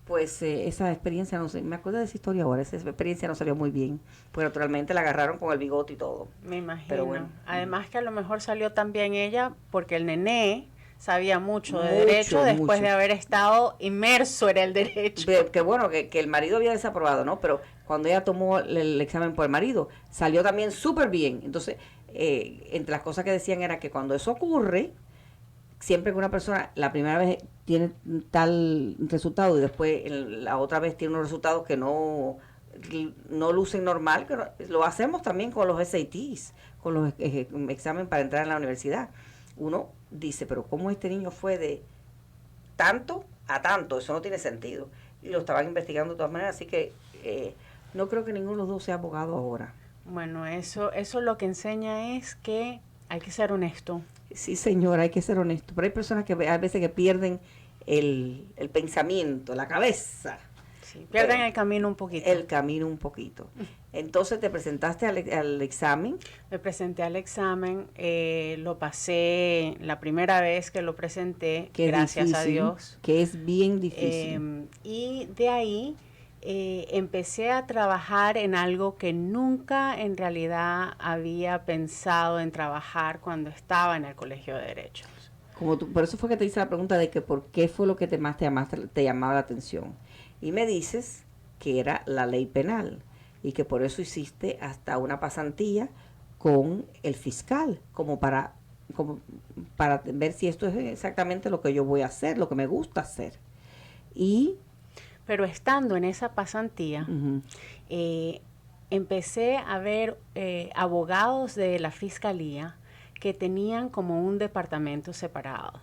Pues esa experiencia, no sé, me acuerdo de esa historia ahora, esa experiencia no salió muy bien, pues naturalmente la agarraron con el bigote y todo. Me imagino. Pero bueno. Además que a lo mejor salió también ella porque el nené sabía mucho de derecho después de haber estado inmerso en el derecho. Que bueno, que el marido había desaprobado, ¿no? Pero cuando ella tomó el examen por el marido, salió también súper bien. Entonces, entre las cosas que decían era que cuando eso ocurre, siempre que una persona la primera vez tiene tal resultado y después la otra vez tiene unos resultados que no lucen normal, que lo hacemos también con los SATs, con los exámenes para entrar en la universidad. Uno dice, pero ¿cómo este niño fue de tanto a tanto? Eso no tiene sentido. Y lo estaban investigando de todas maneras, así que no creo que ninguno de los dos sea abogado ahora. Bueno, eso lo que enseña es que hay que ser honesto. Sí, señora, hay que ser honesto. Pero hay personas que a veces que pierden el pensamiento, la cabeza. Sí, pierden el camino un poquito. El camino un poquito. Entonces, ¿te presentaste al examen? Me presenté al examen, lo pasé la primera vez que lo presenté, gracias difícil, a Dios. Que es bien difícil. Y de ahí empecé a trabajar en algo que nunca en realidad había pensado en trabajar cuando estaba en el Colegio de Derechos. Por eso fue que te hice la pregunta de que por qué fue lo que te llamaba la atención. Y me dices que era la ley penal y que por eso hiciste hasta una pasantía con el fiscal, como para ver si esto es exactamente lo que yo voy a hacer, lo que me gusta hacer. Pero estando en esa pasantía, empecé a ver abogados de la fiscalía que tenían como un departamento separado.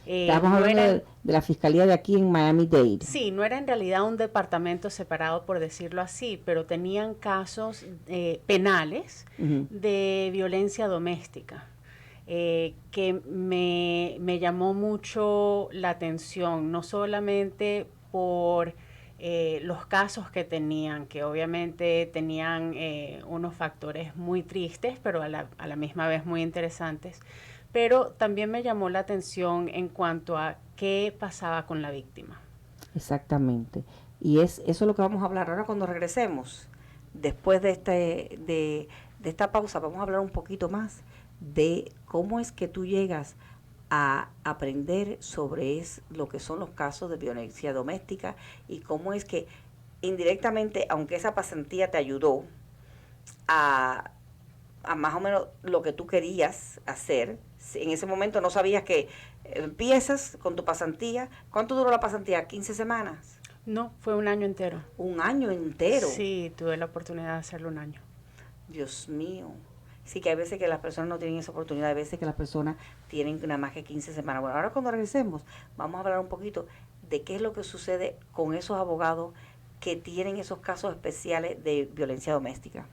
Estamos hablando de la fiscalía de aquí en Miami-Dade. Sí, no era en realidad un departamento separado, por decirlo así, pero tenían casos penales de violencia doméstica. Que me llamó mucho la atención, no solamente por los casos que tenían, que obviamente tenían unos factores muy tristes, pero a la misma vez muy interesantes, pero también me llamó la atención en cuanto a qué pasaba con la víctima. Exactamente. Y eso es lo que vamos a hablar ahora cuando regresemos después de esta pausa vamos a hablar un poquito más de cómo es que tú llegas a aprender sobre lo que son los casos de violencia doméstica y cómo es que indirectamente, aunque esa pasantía te ayudó a más o menos lo que tú querías hacer, en ese momento no sabías que empiezas con tu pasantía. ¿Cuánto duró la pasantía? ¿15 semanas? No, fue un año entero. ¿Un año entero? Sí, tuve la oportunidad de hacerlo un año. Dios mío. Sí, que hay veces que las personas no tienen esa oportunidad, hay veces que las personas tienen nada más que 15 semanas. Bueno, ahora cuando regresemos, vamos a hablar un poquito de qué es lo que sucede con esos abogados que tienen esos casos especiales de violencia doméstica.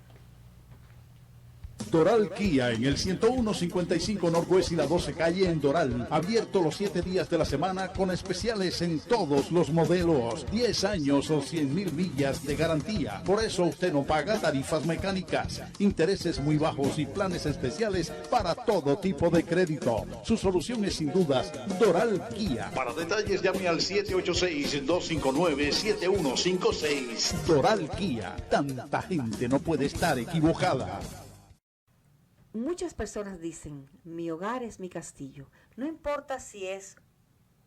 Doral Kia en el 101-55 Northwest y la 12 calle en Doral. Abierto los 7 días de la semana con especiales en todos los modelos. 10 años o 100,000 millas de garantía. Por eso usted no paga tarifas mecánicas, intereses muy bajos y planes especiales para todo tipo de crédito. Su solución es sin dudas Doral Kia. Para detalles llame al 786-259-7156. Doral Kia. Tanta gente no puede estar equivocada. Muchas personas dicen, mi hogar es mi castillo. No importa si es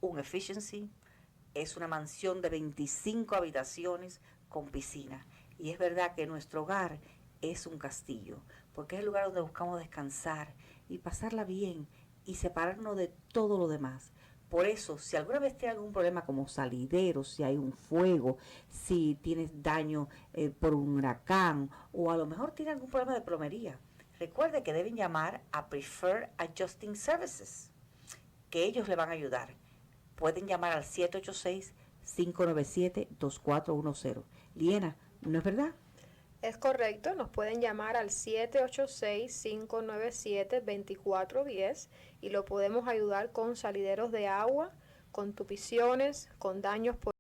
un efficiency, es una mansión de 25 habitaciones con piscina. Y es verdad que nuestro hogar es un castillo, porque es el lugar donde buscamos descansar y pasarla bien y separarnos de todo lo demás. Por eso, si alguna vez tiene algún problema como salideros, si hay un fuego, si tienes daño por un huracán o a lo mejor tiene algún problema de plomería, recuerde que deben llamar a Preferred Adjusting Services, que ellos le van a ayudar. Pueden llamar al 786-597-2410. Liena, ¿no es verdad? Es correcto, nos pueden llamar al 786-597-2410 y lo podemos ayudar con salideros de agua, con tupiciones, con daños por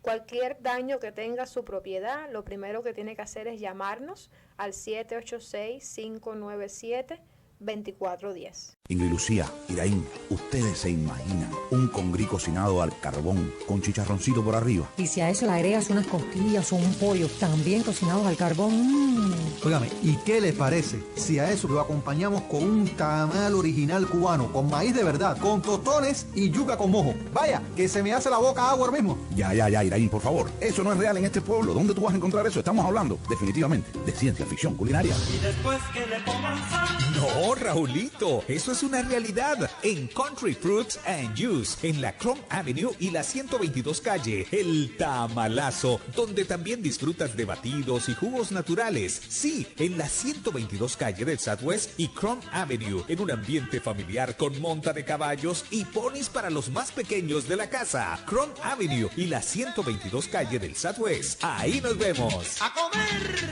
cualquier daño que tenga su propiedad. Lo primero que tiene que hacer es llamarnos al 786-597-2410. Ingrid Lucía, Iraín, ustedes se imaginan un congrí cocinado al carbón con chicharroncito por arriba. Y si a eso le agregas unas costillas o un pollo también cocinados al carbón. Óigame, ¿y qué les parece si a eso lo acompañamos con un tamal original cubano, con maíz de verdad, con tostones y yuca con mojo? Vaya, que se me hace la boca agua ahora mismo. Ya, Iraín, por favor. Eso no es real en este pueblo. ¿Dónde tú vas a encontrar eso? Estamos hablando, definitivamente, de ciencia ficción culinaria. Y después que le pongan sal. No, Raulito, eso es una realidad. En Country Fruits and Juice, en la Chrome Avenue y la 122 calle, el tamalazo, donde también disfrutas de batidos y jugos naturales. Sí, en la 122 calle del Southwest y Chrome Avenue, en un ambiente familiar con monta de caballos y ponis para los más pequeños de la casa. Chrome Avenue y la 122 calle del Southwest. Ahí nos vemos. ¡A comer!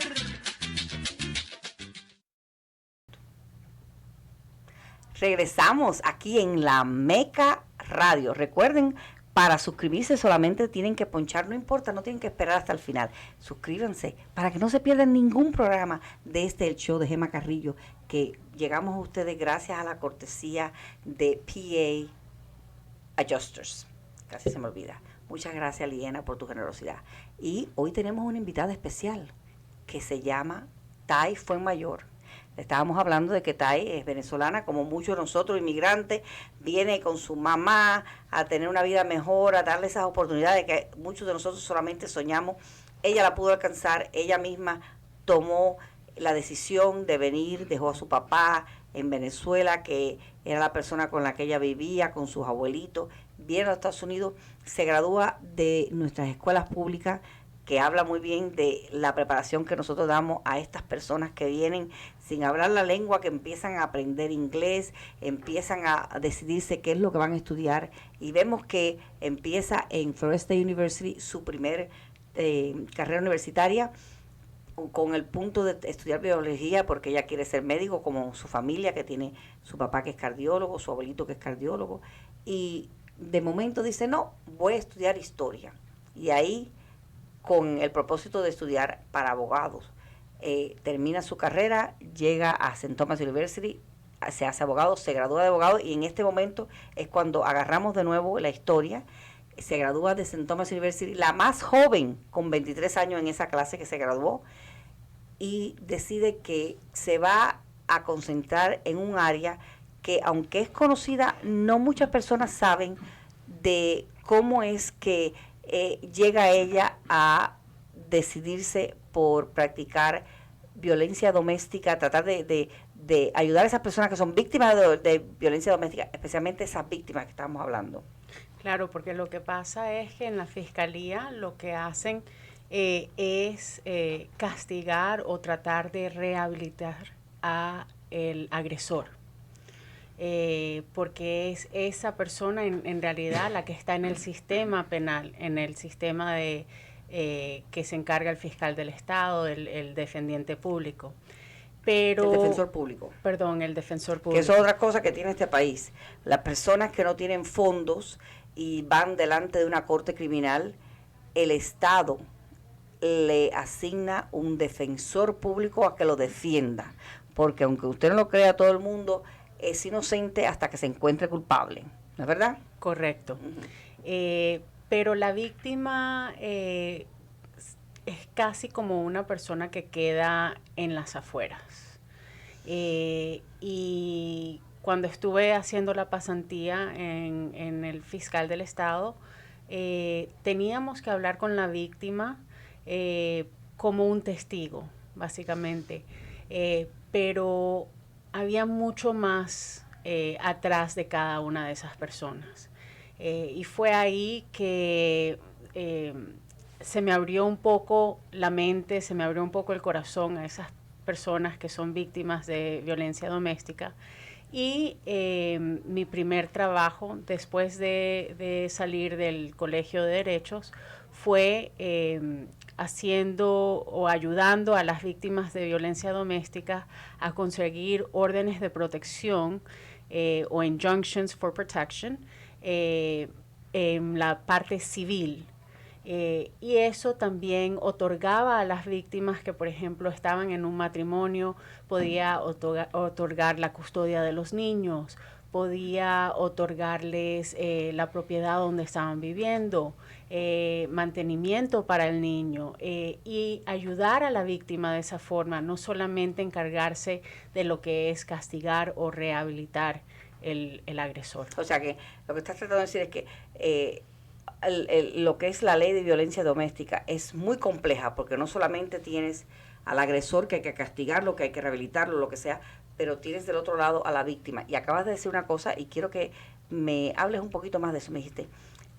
Regresamos aquí en la Meca Radio. Recuerden, para suscribirse solamente tienen que ponchar, no importa, no tienen que esperar hasta el final. Suscríbanse para que no se pierdan ningún programa de el show de Gema Carrillo, que llegamos a ustedes gracias a la cortesía de PA Adjusters. Casi se me olvida. Muchas gracias, Liena, por tu generosidad. Y hoy tenemos una invitada especial que se llama Tai Fuenmayor. Estábamos hablando de que Tai es venezolana, como muchos de nosotros, inmigrantes, viene con su mamá a tener una vida mejor, a darle esas oportunidades que muchos de nosotros solamente soñamos. Ella la pudo alcanzar, ella misma tomó la decisión de venir, dejó a su papá en Venezuela, que era la persona con la que ella vivía, con sus abuelitos, viene a los Estados Unidos, se gradúa de nuestras escuelas públicas, que habla muy bien de la preparación que nosotros damos a estas personas que vienen sin hablar la lengua, que empiezan a aprender inglés, empiezan a decidirse qué es lo que van a estudiar, y vemos que empieza en Florida State University su primer carrera universitaria con el punto de estudiar biología, porque ella quiere ser médico, como su familia, que tiene su papá que es cardiólogo, su abuelito que es cardiólogo, y de momento dice, no, voy a estudiar historia, y ahí con el propósito de estudiar para abogados. Termina su carrera, llega a St. Thomas University, se hace abogado, se gradúa de abogado, y en este momento es cuando agarramos de nuevo la historia. se gradúa de St. Thomas University, la más joven con 23 años en esa clase que se graduó, y decide que se va a concentrar en un área que, aunque es conocida, no muchas personas saben de cómo es que llega ella a decidirse por practicar violencia doméstica, tratar de ayudar a esas personas que son víctimas de violencia doméstica, especialmente esas víctimas que estamos hablando. Claro, porque lo que pasa es que en la fiscalía lo que hacen es castigar o tratar de rehabilitar a el agresor. Porque es esa persona en realidad la que está en el sistema penal, en el sistema de que se encarga el fiscal del Estado, el defendiente público. Pero, el defensor público. Perdón, el defensor público. Que eso es otra cosa que tiene este país. Las personas que no tienen fondos y van delante de una corte criminal, el Estado le asigna un defensor público a que lo defienda. Porque aunque usted no lo crea, todo el mundo es inocente hasta que se encuentre culpable. ¿No es verdad? Correcto. Pero la víctima es casi como una persona que queda en las afueras. Y cuando estuve haciendo la pasantía en el fiscal del Estado, teníamos que hablar con la víctima como un testigo, básicamente. Pero había mucho más atrás de cada una de esas personas. Y fue ahí que se me abrió un poco la mente, se me abrió un poco el corazón a esas personas que son víctimas de violencia doméstica. Y mi primer trabajo, después de salir del Colegio de Derechos, fue haciendo o ayudando a las víctimas de violencia doméstica a conseguir órdenes de protección o injunctions for protection en la parte civil. Y eso también otorgaba a las víctimas que, por ejemplo, estaban en un matrimonio, podía otorgar la custodia de los niños, podía otorgarles la propiedad donde estaban viviendo, mantenimiento para el niño y ayudar a la víctima de esa forma, no solamente encargarse de lo que es castigar o rehabilitar el agresor. O sea que lo que estás tratando de decir es que lo que es la ley de violencia doméstica es muy compleja, porque no solamente tienes al agresor que hay que castigarlo, que hay que rehabilitarlo, lo que sea, pero tienes del otro lado a la víctima. Y acabas de decir una cosa y quiero que me hables un poquito más de eso. Me dijiste,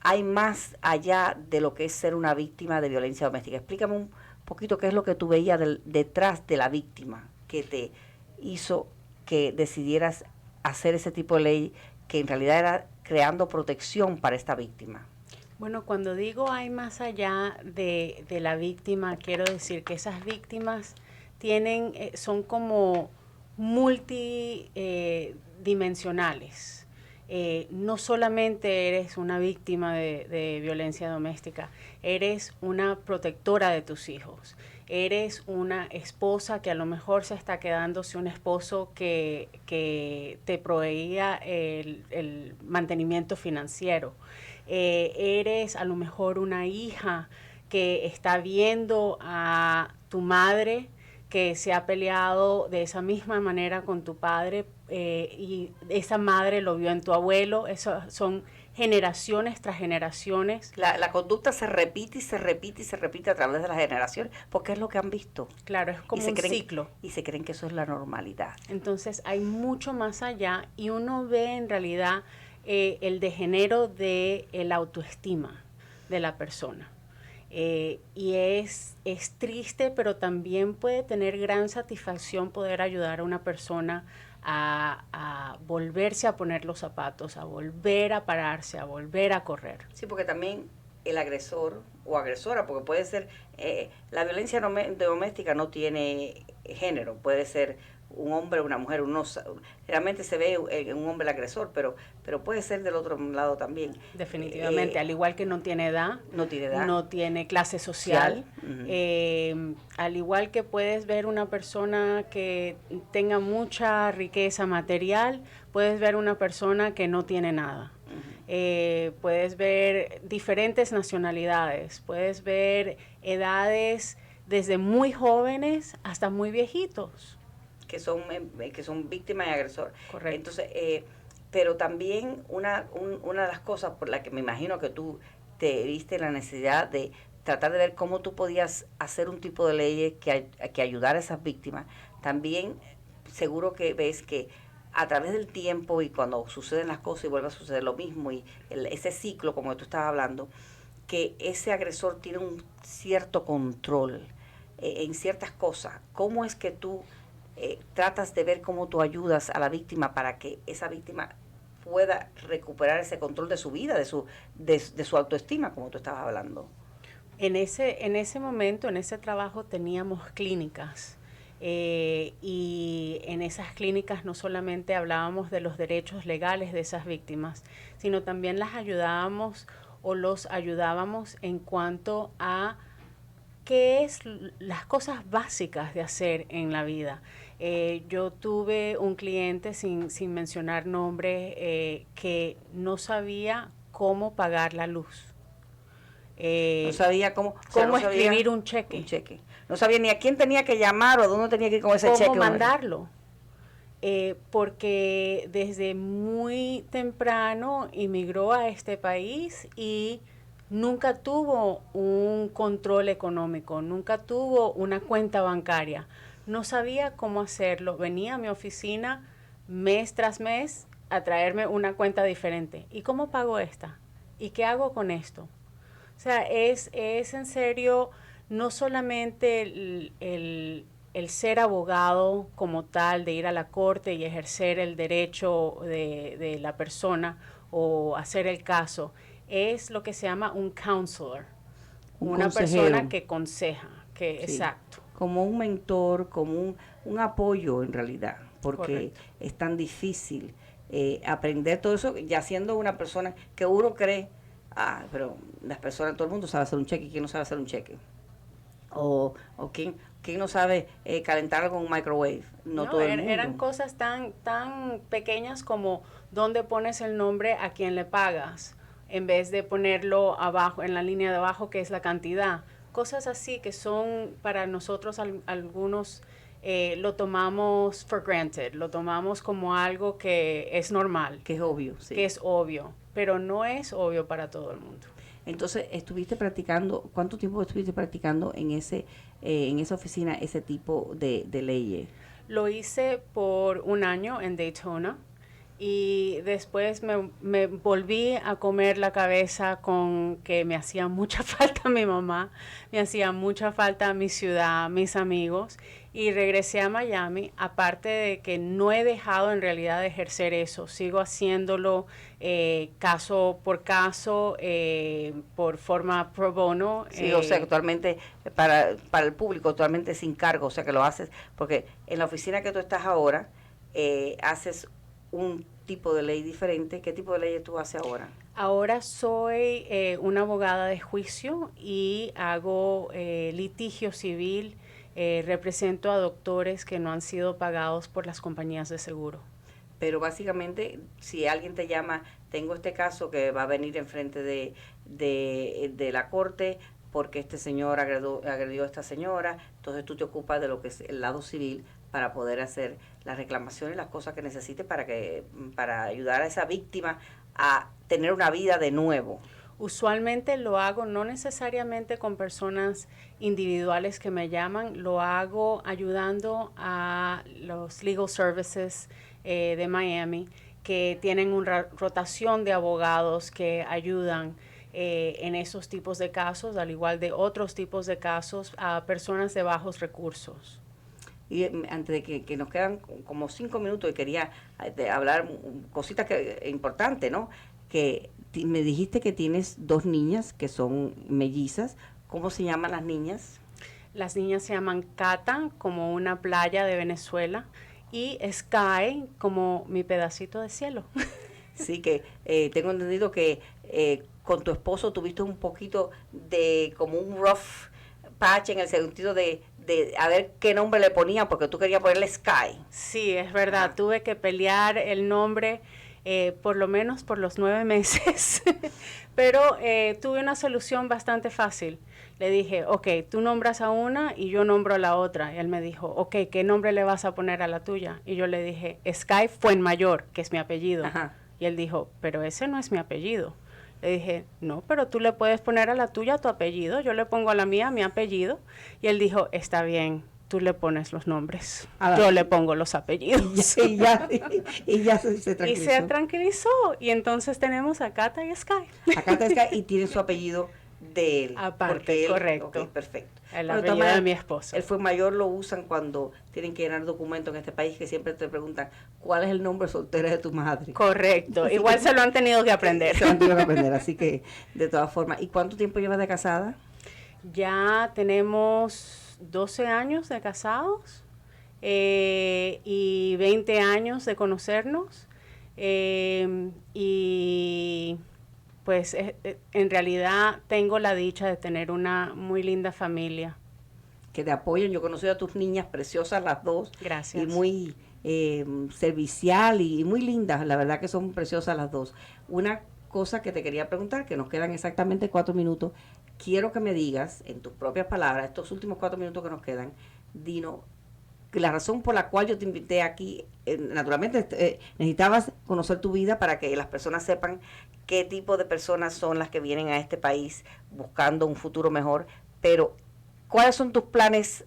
hay más allá de lo que es ser una víctima de violencia doméstica. Explícame un poquito qué es lo que tú veías detrás de la víctima que te hizo que decidieras hacer ese tipo de ley que en realidad era creando protección para esta víctima. Bueno, cuando digo hay más allá de la víctima, quiero decir que esas víctimas son como multidimensionales. No solamente eres una víctima de violencia doméstica, eres una protectora de tus hijos, eres una esposa que a lo mejor se está quedándose un esposo que te proveía el mantenimiento financiero. Eres a lo mejor una hija que está viendo a tu madre que se ha peleado de esa misma manera con tu padre y esa madre lo vio en tu abuelo. Eso son generaciones tras generaciones. La conducta se repite y se repite y se repite a través de las generaciones porque es lo que han visto. Claro, es como un ciclo. Y se creen que eso es la normalidad. Entonces hay mucho más allá y uno ve en realidad el degenero de la autoestima de la persona. Y es triste, pero también puede tener gran satisfacción poder ayudar a una persona a volverse a poner los zapatos, a volver a pararse, a volver a correr. Sí, porque también el agresor o agresora, porque puede ser, la violencia doméstica no tiene género, puede ser un hombre o una mujer, realmente se ve en un hombre el agresor, pero puede ser del otro lado también. Definitivamente, al igual que no tiene edad, no tiene clase social, al igual que puedes ver una persona que tenga mucha riqueza material, puedes ver una persona que no tiene nada. puedes ver diferentes nacionalidades, puedes ver edades desde muy jóvenes hasta muy viejitos. Que son víctimas y agresores. Correcto. Entonces, pero también una de las cosas por la que me imagino que tú te viste la necesidad de tratar de ver cómo tú podías hacer un tipo de leyes que ayudara a esas víctimas, también seguro que ves que a través del tiempo y cuando suceden las cosas y vuelve a suceder lo mismo y ese ciclo, como tú estabas hablando, que ese agresor tiene un cierto control en ciertas cosas. ¿Cómo es que tú tratas de ver cómo tú ayudas a la víctima para que esa víctima pueda recuperar ese control de su vida, de su autoestima, como tú estabas hablando? En ese momento, en ese trabajo, teníamos clínicas. Y en esas clínicas no solamente hablábamos de los derechos legales de esas víctimas, sino también las ayudábamos o los ayudábamos en cuanto a qué es las cosas básicas de hacer en la vida. Yo tuve un cliente, sin mencionar nombre, que no sabía cómo pagar la luz. No sabía cómo escribir un cheque. No sabía ni a quién tenía que llamar o a dónde tenía que ir con ese cheque. ¿Cómo mandarlo? Porque desde muy temprano inmigró a este país y nunca tuvo un control económico, nunca tuvo una cuenta bancaria. No sabía cómo hacerlo. Venía a mi oficina mes tras mes a traerme una cuenta diferente. ¿Y cómo pago esta? ¿Y qué hago con esto? O sea, es en serio, no solamente el ser abogado como tal, de ir a la corte y ejercer el derecho de la persona o hacer el caso, es lo que se llama un counselor, una consejero. persona que aconseja, Sí, exacto. como un mentor, como un apoyo en realidad, porque Correcto. es tan difícil aprender todo eso, ya siendo una persona que uno cree, pero las personas, todo el mundo sabe hacer un cheque, ¿quién no sabe hacer un cheque? O quién no sabe calentar algo con un microwave. No todo el mundo. Eran cosas tan pequeñas como dónde pones el nombre a quien le pagas, en vez de ponerlo abajo, en la línea de abajo, que es la cantidad. Cosas así que son para nosotros algunos lo tomamos for granted, lo tomamos como algo que es normal. Que es obvio, sí. Que es obvio, pero no es obvio para todo el mundo. Entonces, estuviste practicando, ¿cuánto tiempo estuviste practicando en esa oficina ese tipo de leyes? Lo hice por 1 año en Daytona y después me volví a comer la cabeza con que me hacía mucha falta mi mamá, me hacía mucha falta mi ciudad, mis amigos, y regresé a Miami, aparte de que no he dejado en realidad de ejercer eso, sigo haciéndolo caso por caso, por forma pro bono. Sí, o sea, actualmente para el público, actualmente sin cargo, o sea que lo haces, porque en la oficina que tú estás ahora, haces un tipo de ley diferente. ¿Qué tipo de leyes tú haces ahora? Ahora soy una abogada de juicio y hago litigio civil, represento a doctores que no han sido pagados por las compañías de seguro. Pero básicamente, si alguien te llama, tengo este caso que va a venir enfrente de la corte porque este señor agredió a esta señora, entonces tú te ocupas de lo que es el lado civil para poder hacer las reclamaciones, las cosas que necesite para ayudar a esa víctima a tener una vida de nuevo. Usualmente lo hago no necesariamente con personas individuales que me llaman, lo hago ayudando a los legal services de Miami, que tienen una rotación de abogados que ayudan en esos tipos de casos, al igual de otros tipos de casos, a personas de bajos recursos. Y antes de que nos quedan como 5 minutos y quería hablar cositas importantes, ¿no? Que me dijiste que tienes 2 niñas que son mellizas. ¿Cómo se llaman las niñas? Las niñas se llaman Cata, como una playa de Venezuela, y Sky, como mi pedacito de cielo. Sí, que tengo entendido que con tu esposo tuviste un poquito de como un rough patch en el sentido de a ver qué nombre le ponían, porque tú querías ponerle Sky. Sí, es verdad, tuve que pelear el nombre por lo menos por los 9 meses, pero tuve una solución bastante fácil. Le dije, ok, tú nombras a una y yo nombro a la otra. Y él me dijo, ok, ¿qué nombre le vas a poner a la tuya? Y yo le dije, Sky Fuenmayor, que es mi apellido. Ajá. Y él dijo, pero ese no es mi apellido. Le dije, no, pero tú le puedes poner a la tuya tu apellido, yo le pongo a la mía mi apellido. Y él dijo, está bien, tú le pones los nombres, yo le pongo los apellidos. Y ya se tranquilizó. Y se tranquilizó. Y entonces tenemos a Cata y Sky. A Cata y Sky, y tiene su apellido de él. Aparte, correcto. Ok, perfecto. El Bueno, apellido de mi esposo. El Fuenmayor lo usan cuando tienen que llenar documentos en este país, que siempre te preguntan, ¿cuál es el nombre soltero de tu madre? Correcto. Igual se lo han tenido que aprender. Se lo han tenido que aprender, así que de todas formas. ¿Y cuánto tiempo llevas de casada? Ya tenemos 12 años de casados y 20 años de conocernos. Y pues en realidad tengo la dicha de tener una muy linda familia. Que te apoyan. Yo conocí a tus niñas preciosas, las dos. Gracias. Y muy servicial y muy lindas. La verdad que son preciosas las dos. Una cosa que te quería preguntar, que nos quedan exactamente 4 minutos. Quiero que me digas, en tus propias palabras, estos últimos 4 minutos que nos quedan, Dino, la razón por la cual yo te invité aquí, naturalmente necesitabas conocer tu vida para que las personas sepan qué tipo de personas son las que vienen a este país buscando un futuro mejor, pero ¿cuáles son tus planes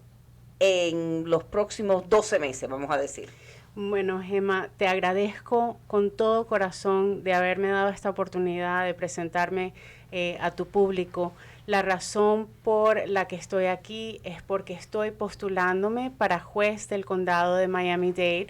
en los próximos 12 meses, vamos a decir? Bueno, Gemma, te agradezco con todo corazón de haberme dado esta oportunidad de presentarme a tu público. La razón por la que estoy aquí es porque estoy postulándome para juez del condado de Miami-Dade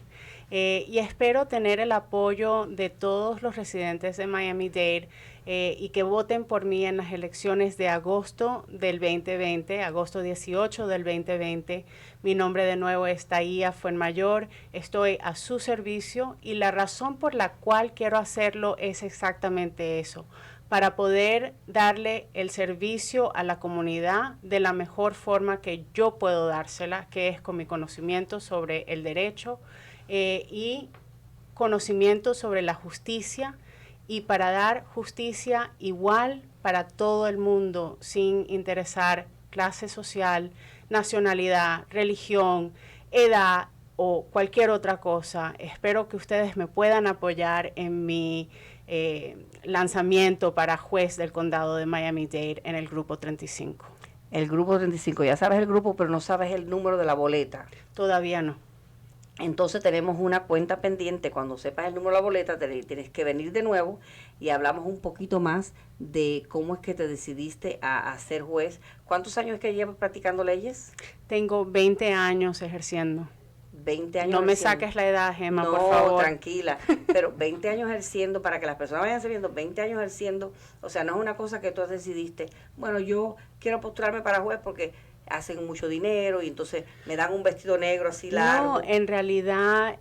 y espero tener el apoyo de todos los residentes de Miami-Dade y que voten por mí en las elecciones de agosto del 2020, agosto 18 del 2020. Mi nombre de nuevo es Taía Fuenmayor, estoy a su servicio y la razón por la cual quiero hacerlo es exactamente eso, para poder darle el servicio a la comunidad de la mejor forma que yo puedo dársela, que es con mi conocimiento sobre el derecho y conocimiento sobre la justicia, y para dar justicia igual para todo el mundo, sin interesar clase social, nacionalidad, religión, edad o cualquier otra cosa. Espero que ustedes me puedan apoyar en mi lanzamiento para juez del condado de Miami-Dade en el grupo 35. El grupo 35, ya sabes el grupo, pero no sabes el número de la boleta. Todavía no. Entonces tenemos una cuenta pendiente. Cuando sepas el número de la boleta, tienes que venir de nuevo y hablamos un poquito más de cómo es que te decidiste a ser juez. ¿Cuántos años es que llevas practicando leyes? Tengo 20 años ejerciendo. 20 años no me ejerciendo. Saques la edad, Gemma, no, por favor. No, tranquila, pero 20 años ejerciendo, para que las personas vayan sabiendo, 20 años ejerciendo, o sea, no es una cosa que tú decidiste, bueno, yo quiero postularme para juez porque hacen mucho dinero y entonces me dan un vestido negro así largo. No, en realidad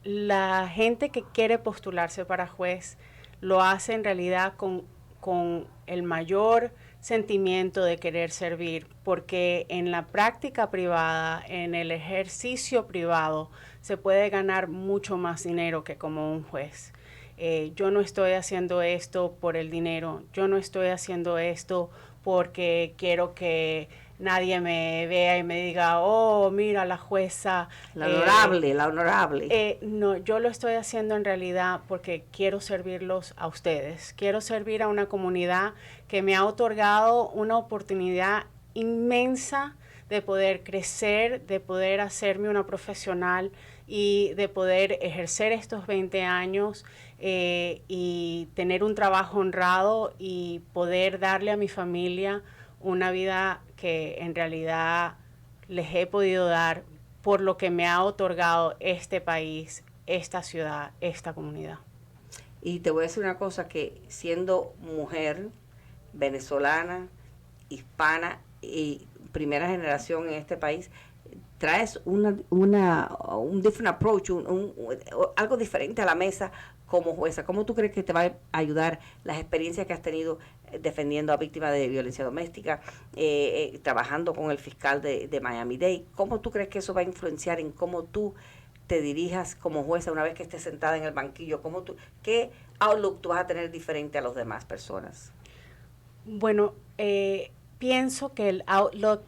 la gente que quiere postularse para juez lo hace en realidad con el mayor sentimiento de querer servir, porque en la práctica privada, en el ejercicio privado, se puede ganar mucho más dinero que como un juez. Yo no estoy haciendo esto por el dinero, yo no estoy haciendo esto porque quiero que nadie me vea y me diga, oh, mira la jueza. La honorable. No, yo lo estoy haciendo en realidad porque quiero servirlos a ustedes. Quiero servir a una comunidad que me ha otorgado una oportunidad inmensa de poder crecer, de poder hacerme una profesional y de poder ejercer estos 20 años y tener un trabajo honrado y poder darle a mi familia una vida que en realidad les he podido dar por lo que me ha otorgado este país, esta ciudad, esta comunidad. Y te voy a decir una cosa, que siendo mujer venezolana, hispana y primera generación en este país, traes un different approach, algo diferente a la mesa como jueza. ¿Cómo tú crees que te va a ayudar las experiencias que has tenido defendiendo a víctimas de violencia doméstica, trabajando con el fiscal de Miami-Dade? ¿Cómo tú crees que eso va a influenciar en cómo tú te dirijas como jueza una vez que estés sentada en el banquillo? ¿Qué outlook tú vas a tener diferente a las demás personas? Bueno, pienso que el outlook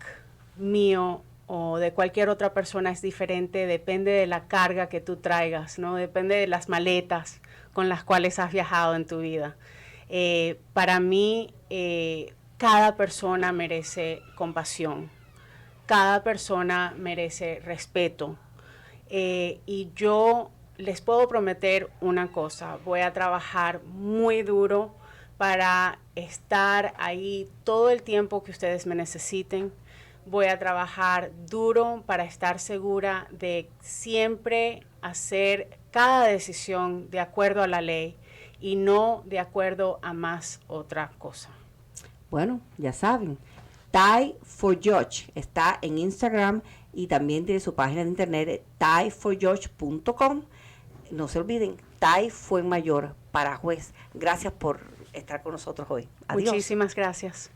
mío o de cualquier otra persona es diferente, depende de la carga que tú traigas, ¿no? Depende de las maletas con las cuales has viajado en tu vida. Para mí, cada persona merece compasión, cada persona merece respeto. Y yo les puedo prometer una cosa, voy a trabajar muy duro para estar ahí todo el tiempo que ustedes me necesiten. Voy a trabajar duro para estar segura de siempre hacer cada decisión de acuerdo a la ley y no de acuerdo a más otra cosa. Bueno, ya saben, Ty for Judge está en Instagram y también tiene su página de internet, tyforjudge.com. No se olviden, Ty Fuenmayor para juez. Gracias por estar con nosotros hoy. Adiós. Muchísimas gracias.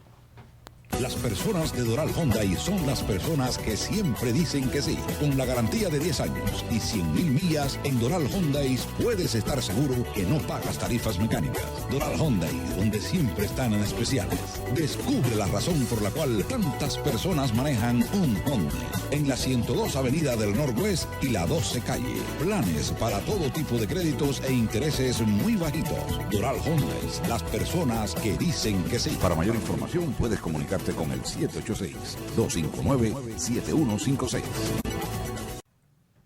Las personas de Doral Hyundai son las personas que siempre dicen que sí. Con la garantía de 10 años y 100,000 millas, en Doral Hyundai puedes estar seguro que no pagas tarifas mecánicas. Doral Hyundai, donde siempre están en especiales. Descubre la razón por la cual tantas personas manejan un Hyundai. En la 102 Avenida del Northwest y la 12 Calle. Planes para todo tipo de créditos e intereses muy bajitos. Doral Hyundai, las personas que dicen que sí. Para mayor información puedes comunicarte con el 786-259-7156.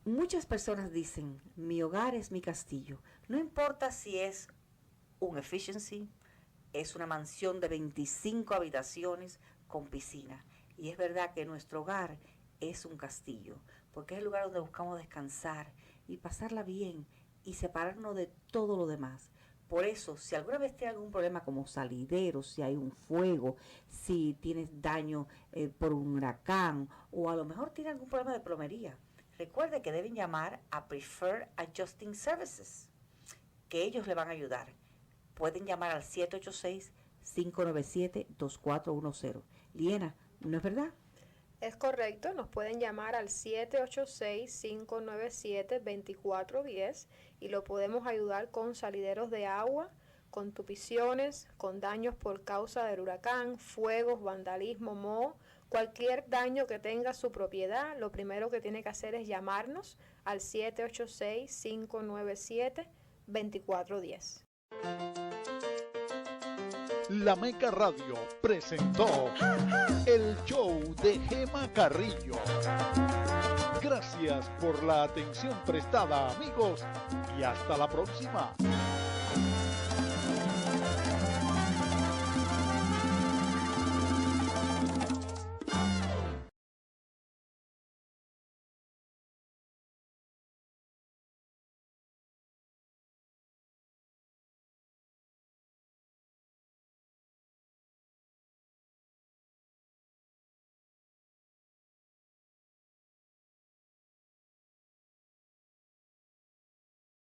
Muchas personas dicen, mi hogar es mi castillo. No importa si es un efficiency, es una mansión de 25 habitaciones con piscina. Y es verdad que nuestro hogar es un castillo, porque es el lugar donde buscamos descansar y pasarla bien y separarnos de todo lo demás. Por eso, si alguna vez tienes algún problema como salideros, si hay un fuego, si tienes daño por un huracán o a lo mejor tienes algún problema de plomería, recuerde que deben llamar a Preferred Adjusting Services, que ellos le van a ayudar. Pueden llamar al 786-597-2410. Liena, ¿no es verdad? Es correcto, nos pueden llamar al 786-597-2410 y lo podemos ayudar con salideros de agua, con tupiciones, con daños por causa del huracán, fuegos, vandalismo, moho, cualquier daño que tenga su propiedad. Lo primero que tiene que hacer es llamarnos al 786-597-2410. La Meca Radio presentó el show de Gema Carrillo. Gracias por la atención prestada, amigos, y hasta la próxima.